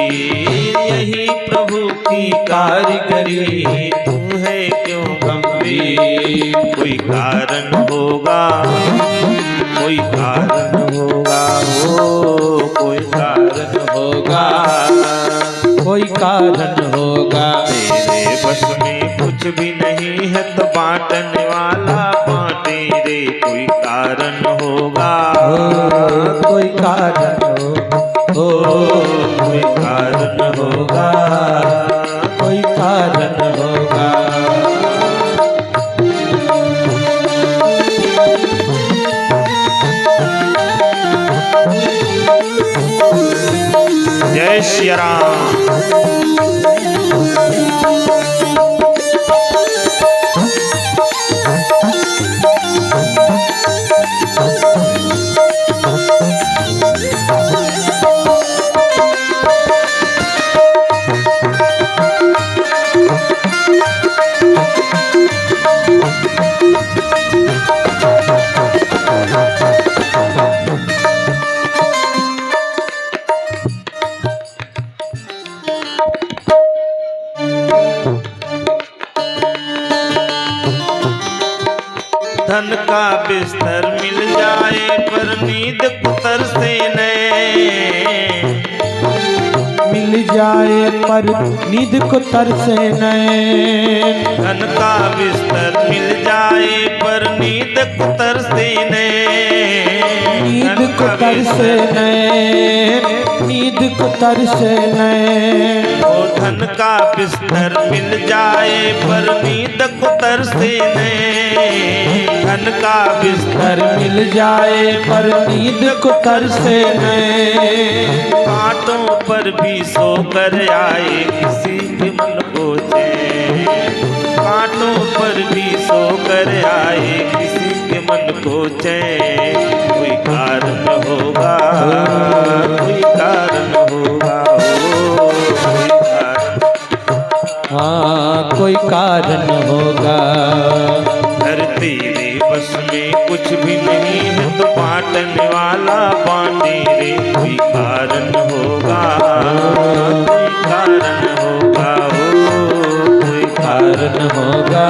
यही प्रभु की कारीगरी, तू है क्यों गंभीर। कोई कारण होगा, कोई कारण होगा हो, कोई कारण होगा, कोई कारण होगा। तेरे बस में कुछ भी नहीं है तो बांटने वाला बांटे रे, कोई कारण होगा, कोई कारण हो, कोई कारण होगा, कोई कारण होगा। जय श्री राम। धन का बिस्तर मिल जाए पर नींद पुतर से मिल जाए पर नींद को तरसे नैन। धन का बिस्तर मिल जाए पर नींद को तरसे नींद को तरसे नैन, नींद को तरसे नैन। ओ धन का बिस्तर मिल जाए पर नींद को तरसे धन का बिस्तर मिल जाए पर नींद को तरसे नैन। कांटों पर भी सो कर आए किसी के मन को चैन, कांटों पर भी सो कर आए किसी के मन को चैन, कोई कारण होगा, कोई कारण होगा, कोई कारण। हाँ कोई कारण होगा। घर तेरे बस में कुछ भी नहीं है तो बांटने वाला बांटे रे, कोई कारण होगा, कोई कारण होगा, कोई कारण होगा,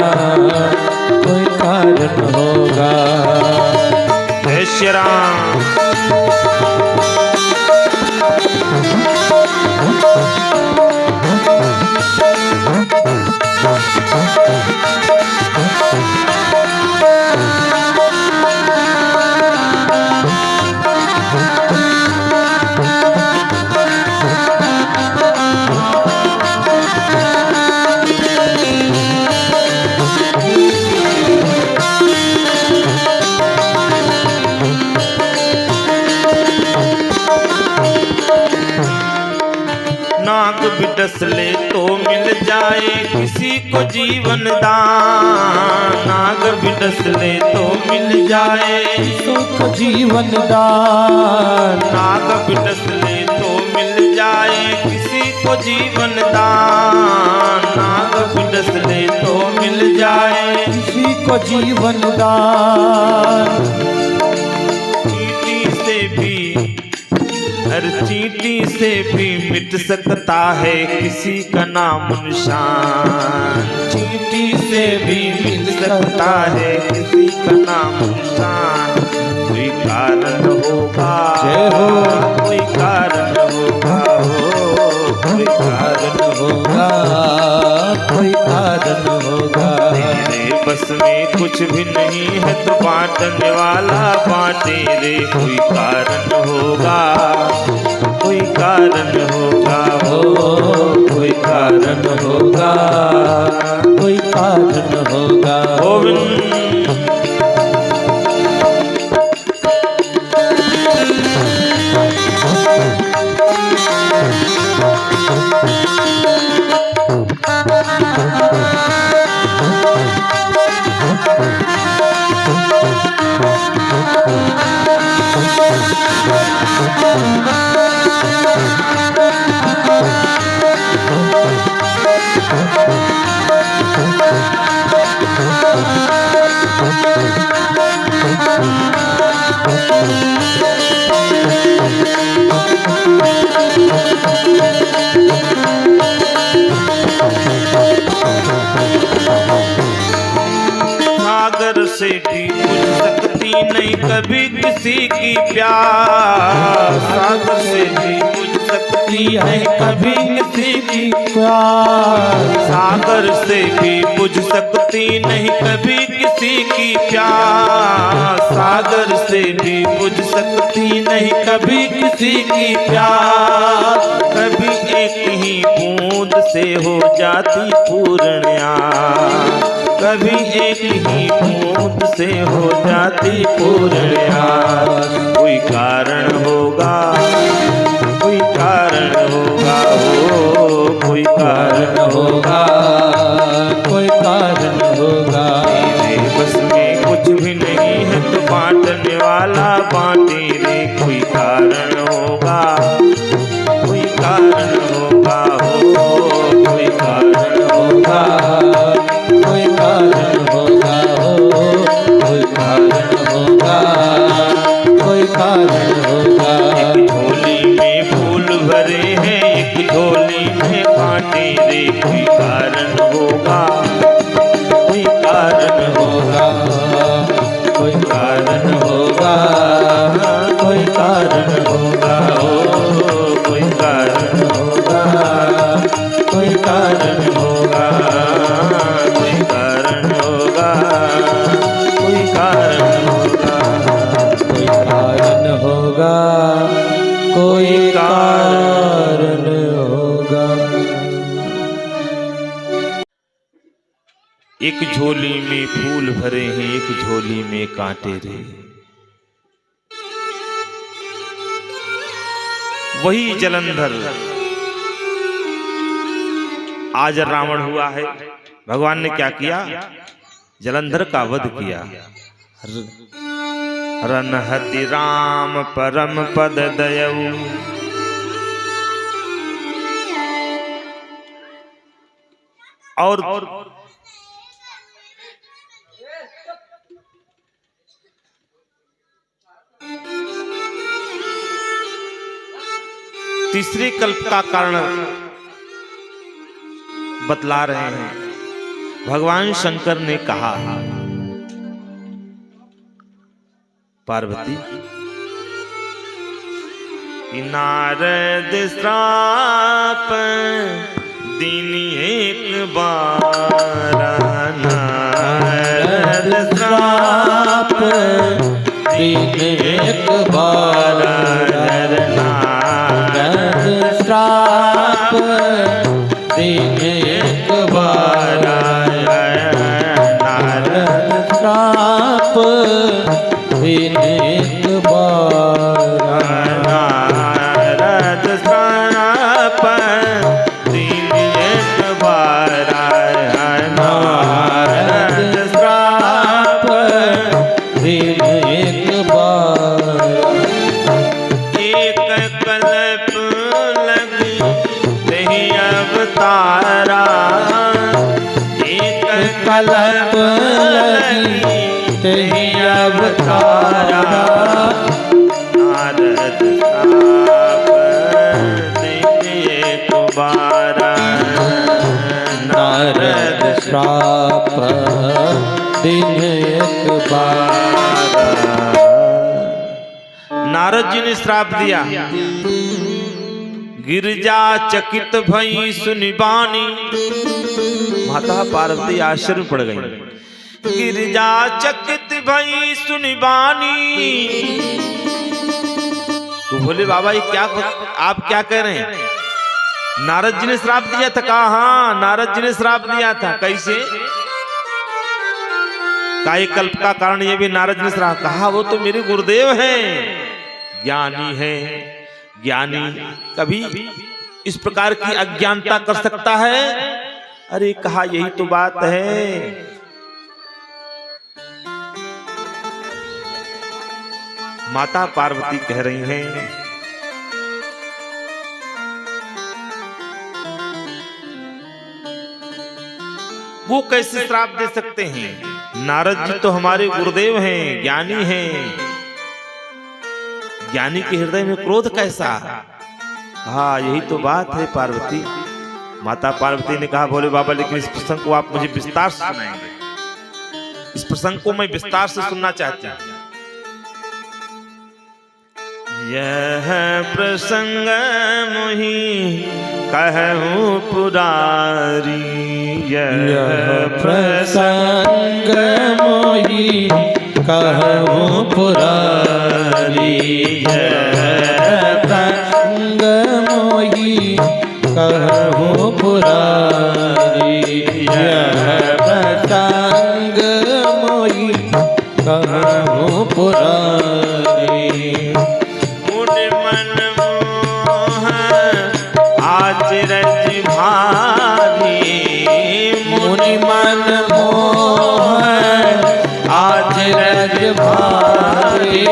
कोई कारण होगा। जय श्री राम। नाग बिटस ले तो मिल जाए किसी को जीवन दान, नाग बिटस ले तो मिल जाए सुख जीवन दान, नाग बिटस ले तो मिल जाए किसी को जीवन दान, नाग बिटस ले तो मिल जाए किसी को जीवन दान। चींटी से भी, हर चींटी से भी मिट सकता है किसी का नाम निशान, चींटी से भी मिट सकता है किसी का नाम निशान, कोई कारण होगा, जय हो। कोई कारण होगा, कोई कारण होगा, कोई कारण होगा। तेरे बस में कुछ भी नहीं है तो बांटने वाला बांटे रे, कोई कारण होगा, कोई कारण होगा, कोई कारण होगा, कोई कारण होगा। गोविंद। सागर से भी बुझ सकती नहीं कभी किसी की प्यास, सागर से भी बुझ सकती है कभी किसी की प्यार, सागर से भी बुझ सकती नहीं कभी किसी की प्यास, सागर से भी बुझ सकती नहीं कभी किसी की प्यास, कभी एक ही बूंद से हो जाती पूर्णिया, कभी एक ही बूंद से हो जाती पूर्णिया, कोई कारण होगा, कोई कारण होगा, कोई कारण होगा, कोई कारण होगा। तेरे बस में कुछ भी नहीं है तो बांटने वाला बांटे रे, कोई कारण होगा, कोई कारण होगा, कोई कारण होगा, कोई कारण होगा, कोई कारण होगा, कोई कारण होगा। एक झोली में फूल भरे हैं, एक झोली में कांटे रे, कोई कारण होगा, कोई कारण होगा, कोई कारण होगा, कोई कारण होगा, कोई कारण होगा, कोई कारण होगा, कोई कारण होगा, कोई कारण होगा, कोई कारण होगा, कोई कारण होगा। एक झोली में फूल भरे हैं, एक झोली में कांटे रे, वही जलंधर आज रावण हुआ है। भगवान ने क्या किया? जलंधर का वध किया। रनहति राम परम पद दयऊ। और तीसरी कल्प का कारण बतला रहे हैं। भगवान शंकर ने कहा, पार्वती कि नारद श्राप दीनी एक बार, नारद श्राप दीन एक बार, नारद श्राप दीन एक बार, नारद श्राप दीन एक बार, नारद श्राप दीन एक बार, नारद श्राप दीन एक बार। एक कल्प लगी नहीं अवतारा, एक कल्प लगी नहीं अवतारा, नारद श्राप दीन एक बार, नारद श्राप दिन एक बार। नारद जी ने श्राप दिया। गिरजा चकित भई सुनि बानी, माता पार्वती आश्चर्य पड़ गई। गिरजा चकित भई सुनि बानी, तो बोले बाबा ये क्या, आप क्या कह रहे हैं? नारद जी ने श्राप दिया था। कहा हाँ, नारद जी ने श्राप दिया था। कैसे? काय कल्प का कारण ये भी नारद जी ने श्राप। कहा वो तो मेरे गुरुदेव हैं, ज्ञानी है। ज्ञानी कभी इस प्रकार की अज्ञानता कर सकता है? अरे कहा यही तो बात है। माता पार्वती कह रही हैं, वो कैसे श्राप दे सकते हैं? नारद जी तो हमारे गुरुदेव हैं, ज्ञानी हैं। ज्ञानी के हृदय में क्रोध कैसा? हाँ यही तो बात है पार्वती। माता पार्वती ने कहा, भोले बाबा लेकिन इस प्रसंग को आप मुझे विस्तार से सुनाएंगे। इस प्रसंग को मैं विस्तार से सुनना चाहती हूँ। यह प्रसंग मुहि कहूँ पुरारी, यह प्रसंग मोहि कहूँ पुरारी, यह प्रसंग मोहि कहूँ पुरारी, यह प्रसंग मोहि कहूँ पुरारी। मुनि मन मोह आज रज भारी, मुनि मन मोह आज रज भारी,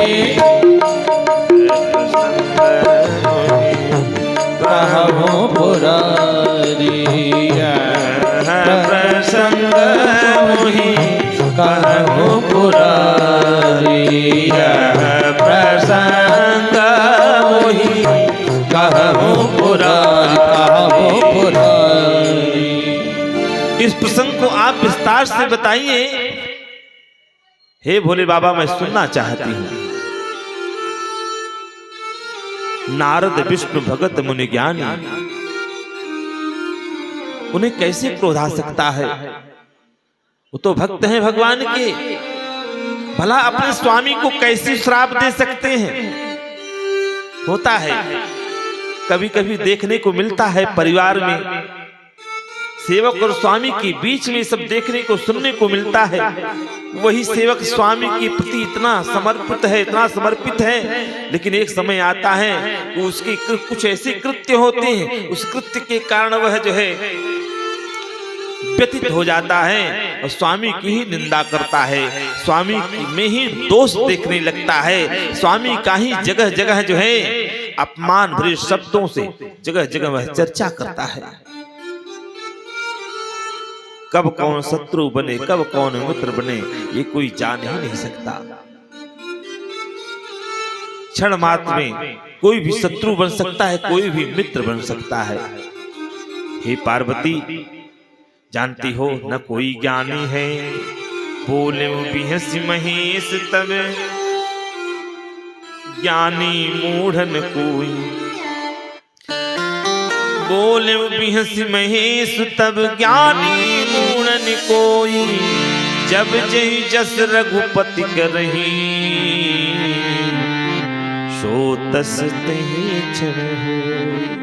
कहूँ पुरारी, प्रसंग मोहि कहूँ पुरारी, प्रसंग मोहि कहूँ पुरारी, कहूँ पुरारी। इस प्रसंग को आप विस्तार से बताइए। हे भोले बाबा मैं सुनना चाहती हूँ। नारद विष्णु भगत मुनि ज्ञानी, उन्हें कैसे क्रोध आ सकता है? वो तो भक्त हैं भगवान के, भला अपने स्वामी को कैसे श्राप दे सकते हैं? होता है कभी कभी देखने को मिलता है परिवार में, सेवक और स्वामी के बीच में सब देखने को सुनने को मिलता है। वही सेवक स्वामी के प्रति इतना समर्पित है, इतना समर्पित है, लेकिन एक समय आता है वो उसके कुछ ऐसे कृत्य होते हैं, उस कृत्य के कारण वह जो है व्यतीत हो जाता है और स्वामी की ही निंदा करता है, स्वामी में ही दोष देखने लगता है, स्वामी का ही जगह जगह जो है अपमान भरे शब्दों से जगह जगह वह चर्चा करता है। कब कौन शत्रु बने, कब कौन मित्र बने, ये कोई जान ही नहीं सकता। क्षण मात्र में कोई भी शत्रु बन सकता है, कोई भी मित्र बन सकता है। हे पार्वती, जानती हो न कोई ज्ञानी है, बोले बिहस महेश तब ज्ञानी मूढ़न कोई। बोले बिहस महेश तब ज्ञानी मूढ़न कोई, जब जही जस रघुपति करही, सो तस तहि क्षण होई।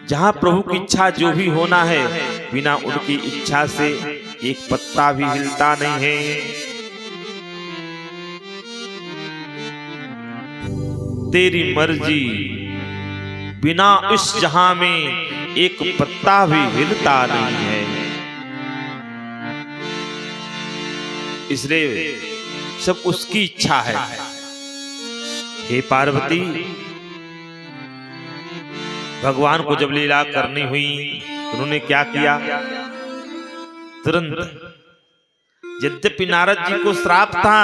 जहां प्रभु की इच्छा जो भी होना है, बिना उनकी इच्छा से एक पत्ता भी हिलता नहीं है। तेरी मर्जी बिना इस जहां में एक पत्ता भी हिलता नहीं है। इसलिए सब उसकी इच्छा है। हे पार्वती, भगवान को जब लीला करनी हुई उन्होंने क्या किया, तुरंत, यद्यपि नारद जी को श्राप था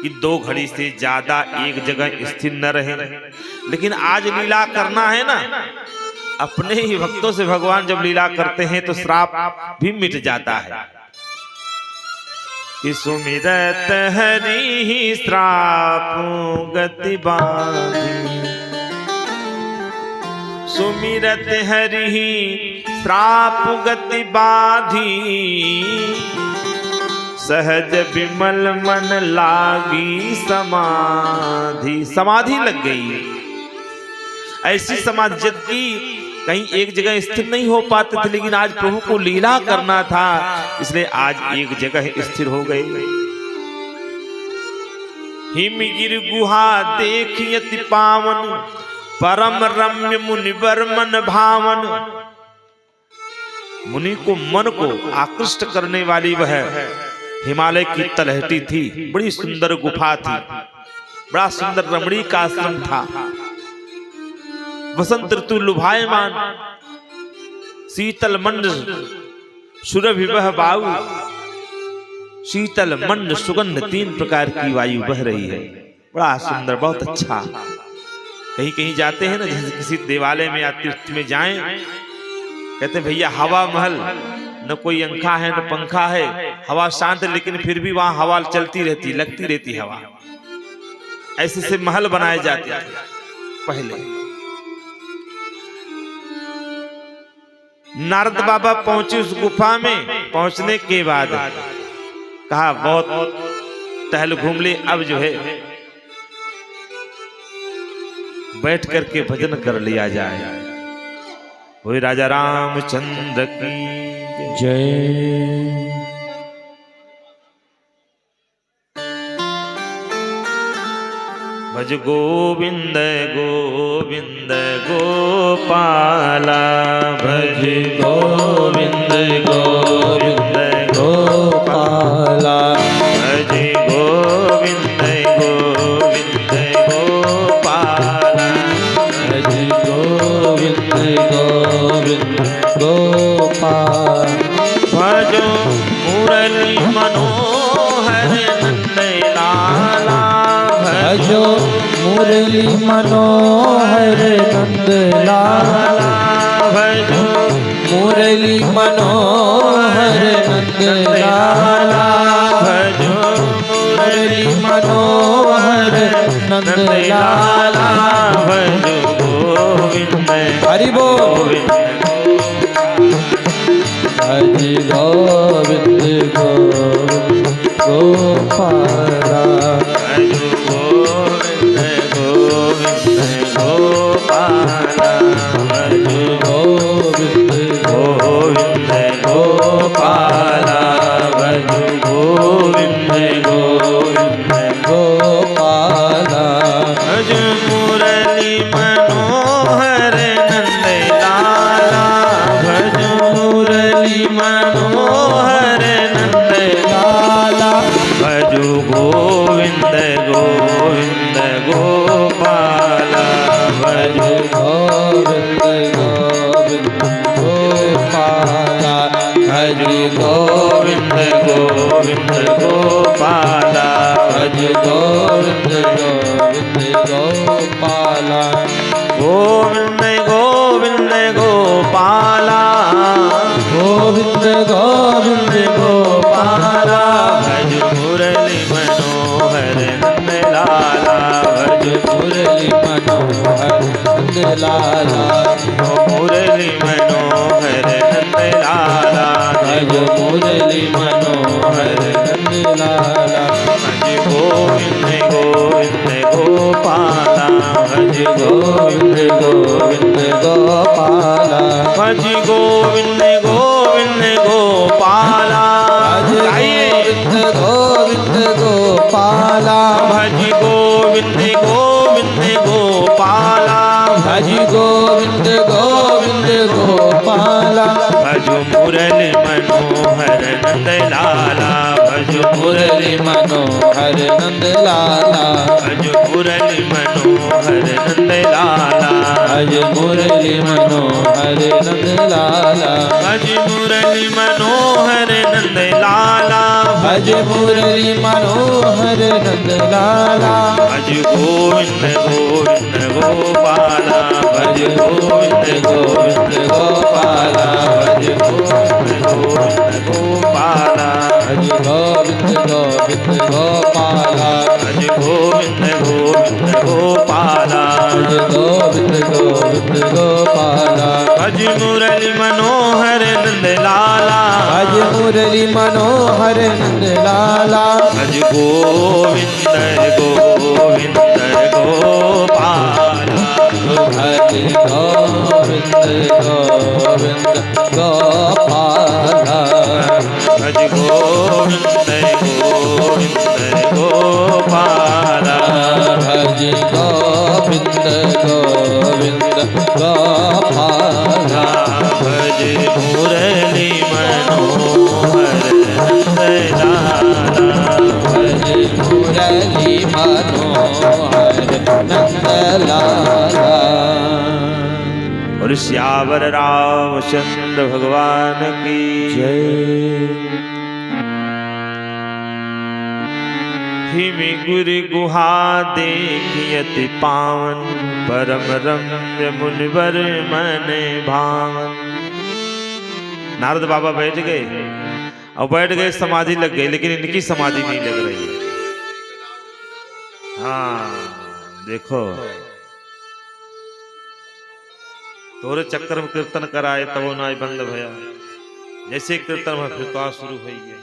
कि 2 घड़ी से ज्यादा एक जगह स्थिर न रहे, लेकिन आज लीला करना है ना, अपने ही भक्तों से भगवान जब लीला करते हैं तो श्राप भी मिट जाता है। कि सुमिरत हरि ही श्राप गति बांधी, सुमिरत हरि ही श्राप गति बांधी, सहज विमल मन लागी समाधि। समाधि लग गई, ऐसी समाधि जबकि कहीं एक जगह स्थिर नहीं हो पाते थे, लेकिन आज प्रभु को लीला करना था, इसलिए आज एक जगह स्थिर हो गए। हिमगिर गुहा देखियति पावन, परम रम्य मुनिवर मन भावन। मुनि को मन को आकृष्ट करने वाली वह हिमालय की तलहटी थी, बड़ी सुंदर गुफा थी, बड़ा सुंदर रमणी का आश्रम था। वसंत ऋतु लुभायमान, शीतल मंड सुरभि बह वायु, शीतल मंड सुगंध, 3 प्रकार की वायु बह रही है। बड़ा सुंदर, बहुत अच्छा। कहीं कहीं जाते हैं ना, जैसे किसी देवालय में या तीर्थ में जाएं, कहते भैया हवा महल, न कोई अंखा है न पंखा है, हवा शांत है, लेकिन फिर भी वहां हवा चलती रहती, लगती रहती हवा। ऐसे से महल बनाए जाते थे पहले। नारद बाबा पहुंचे उस गुफा में, पहुंचने के बाद कहा बहुत टहल घूम ले, अब जो है बैठ करके भजन कर लिया जाए। वही राजा रामचंद्र की जय। भज गोविंद गोविंद गोपाला, भज गोविंद गोविंद गोपाला, भज गोविंद गोविंद गोपाला, भज गोविंद गोविंद गोपाल। भजो मुरली मनोहर नंद लाला, भजो मुरली मनोहर नंद लाला, भजो मुरली मनोहर नंद लाला, भजो मुरली मनोहर नंद लाला, भजो गोविंद हरि बोल। भज गोविंद गोविंद गोपाला, भजो गोविंद गोविंद गोपाला, भजो गोविंद गोविंद गोपाला, भजो गोविंद गोविंद गोपाला, भज मुरली मनोहर नंद लाला, भज मुरली मनोहर गोविंद गोविंद गोपाल भज गोविंद गोविंद गोपाल भज गोविंद गोविंद गोपाल भज गोविंद गोविंद गोपाल गोविंद गोविंद गोपाल गोविंद गोविंद गोपाल भज मुरली मनोहर नंद लाला भज मुरली मनोहर नंद लाला मुरली मनोहर नंद लाला भज मुरली मनोहर नंद लाला भज गोविंद गोविंद गोपाल भज गोविंद गोविंद गोपाल भज गोविंद गोविंद गोपाल गोविंद गोविंद गोपाल भज गोविंद गोविंद गोपाल भज गोविंद गोविंद गोपाल भज मुरली मनोहर नंद लाला भज मुरली मनोहर नंद लाला भज मुरली मनोहर नंद लाला भज मुरली मनोहर नंद लाला भज मुरली मनोहर नंद लाला भज मुरली मनोहर नंद लाला भज गोविंद गोविंद गोपाल भज गोविंद गोविंद गोपाल भज गोविंद गोविंद गोपाल भज गोविंद गोविंद गोपाल भज गोविंद गोविंद गोपाल भज गोविंद गोविंद गोपाल भज मुरली मनोहर नंद लाला भज मुरली मनोहर नंद लाला भज गोविंद गोविंद गोपाल भज गोविंद गोविंद गोपाल भज गोविंद गोविंद गोपाल भज गोविंद गोविंद गोपाल भज मुरली मनोहर नंद लाला भज मुरली मनोहर नंद लाला। और श्यावर रामचंद्र भगवान की जय। हिमि गुरु गुहा देखियति पावन परम रम्य मुनिवर मन भावन। नारद बाबा बैठ गए और बैठ गए समाधि लग गई, लेकिन इनकी समाधि नहीं लग रही। हाँ देखो, तोरे चक्कर में कीर्तन कराए तब वो नाय बंद भया। जैसे कीर्तन में फिर तो शुरू हुई है,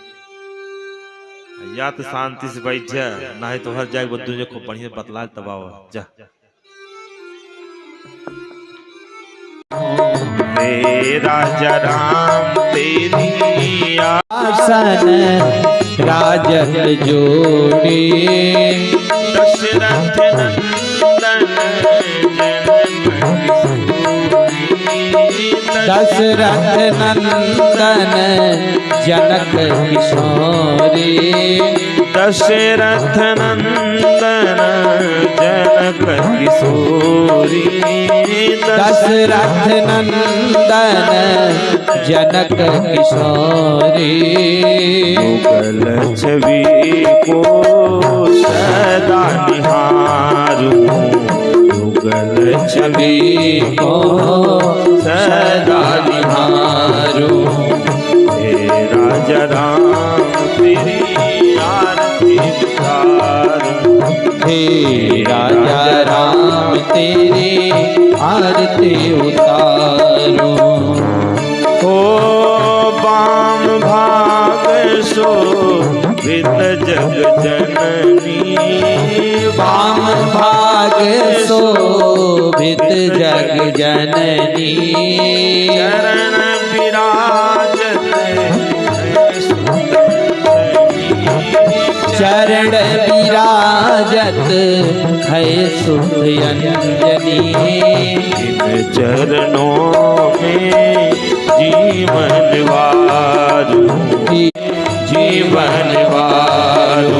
या तो शांति से बैठ जा, ना है तो हर जाए बद्दू जो खूब बढ़िया बतला तबाव जा। हे राजा राम तेरी आसन राजत जोड़ी दशरथ नंदन दशरथ नंदन जनक किशोरी दशरथ नंदन जनक किशोरी दशरथ नंदन जनक किशोरी युगल छवि को सदा निहारूं युगल छवि को सदा निहारूं हे राजा राम तेरी आरती उतारूं हे राजा राम तेरी आरती उतारूं हो बाम भाग शोभित जग जननी वाम भाग शोभित जग जननी चरण विराजत चरण विराजत है सुख अंजनी इन चरणों में जीवन वारू जीवन वारू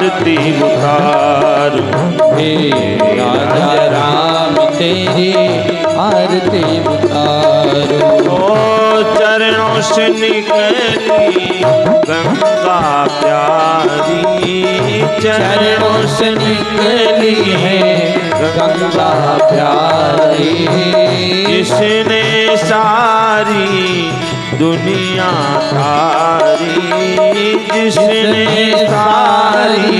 आरती उतारूं। हे राजा राम तेरी आरती उतारूं। ओ चरणों से निकली गंगा प्यारी, चरणों से निकली है गंगा प्यारी। जिसने सारी दुनिया तारी, जिसने सारी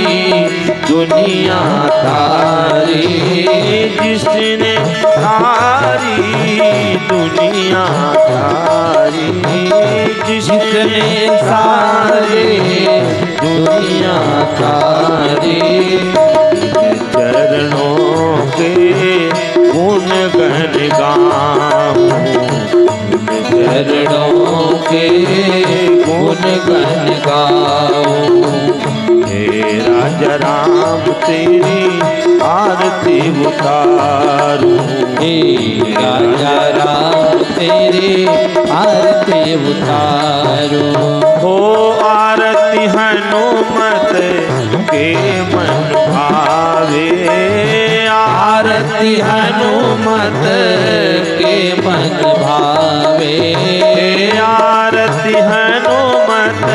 दुनिया तारी, जिसने सारी दुनिया तारी, जिसने सारी दुनिया तारी। चरणों के गुण गण गाऊं, चरणों के गुण गण गाऊं। हे राजा राम तेरी आरती उतारूं। हे राजा राम तेरी आरती उतारूं। हो आरती हनुमत के मन भावे, आरती हनुमत के मन भावे। आरती हनुमत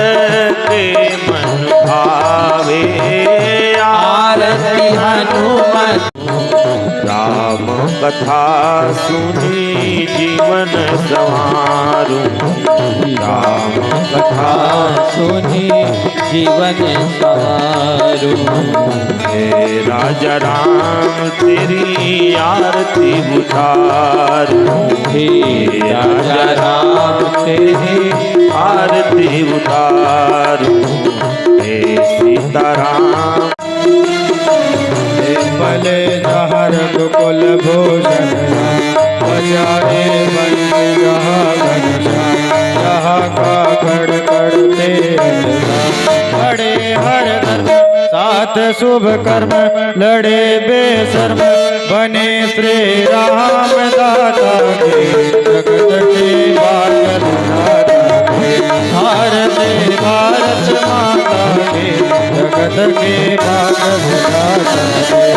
के मन भावे, आरती हनुमत। राम कथा सुनी जीवन संवारूं। राम कथा सुनी जीवन संवारूं। हे राजा राम तेरी आरती उतारूं। हे राजा राम तेरी आरती उतारूं। हे सीताराम भले जहर दुकुल भूषण बजाए बंद जहाँ घनश्याम, जहाँ का कड़ कड़ तेरे बड़े हर धर्म साथ शुभ कर्म, लड़े बेशर्म बने श्री राम दाता के, जगत के बादल दाता के, भारत भारत माता के, जगत के बादल दाता के।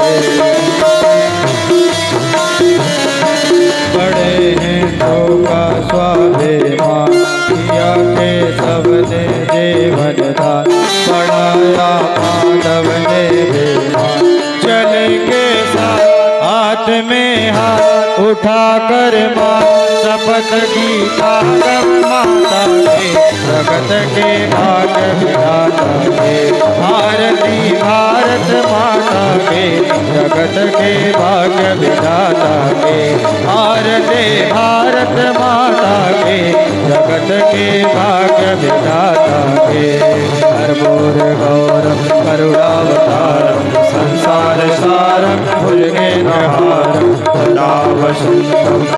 बड़े हिंदू का स्वाभिमान किया के सबने जीवन दान, बढ़ाया माधव ने बेमान। चलेंगे साथ हाथ में हाथ उठा कर माँ, शपथ गीता गम माता के, जगत के भाग्य विधाता के, भारती भारत माता के, जगत के भाग्य विधाता के, भारते भारत माता के, जगत के भाग्य विधाता के। कर्पूर गौरम करुणावतारम संसार सारम भुजगेन्द्रहारम सदा वसंतम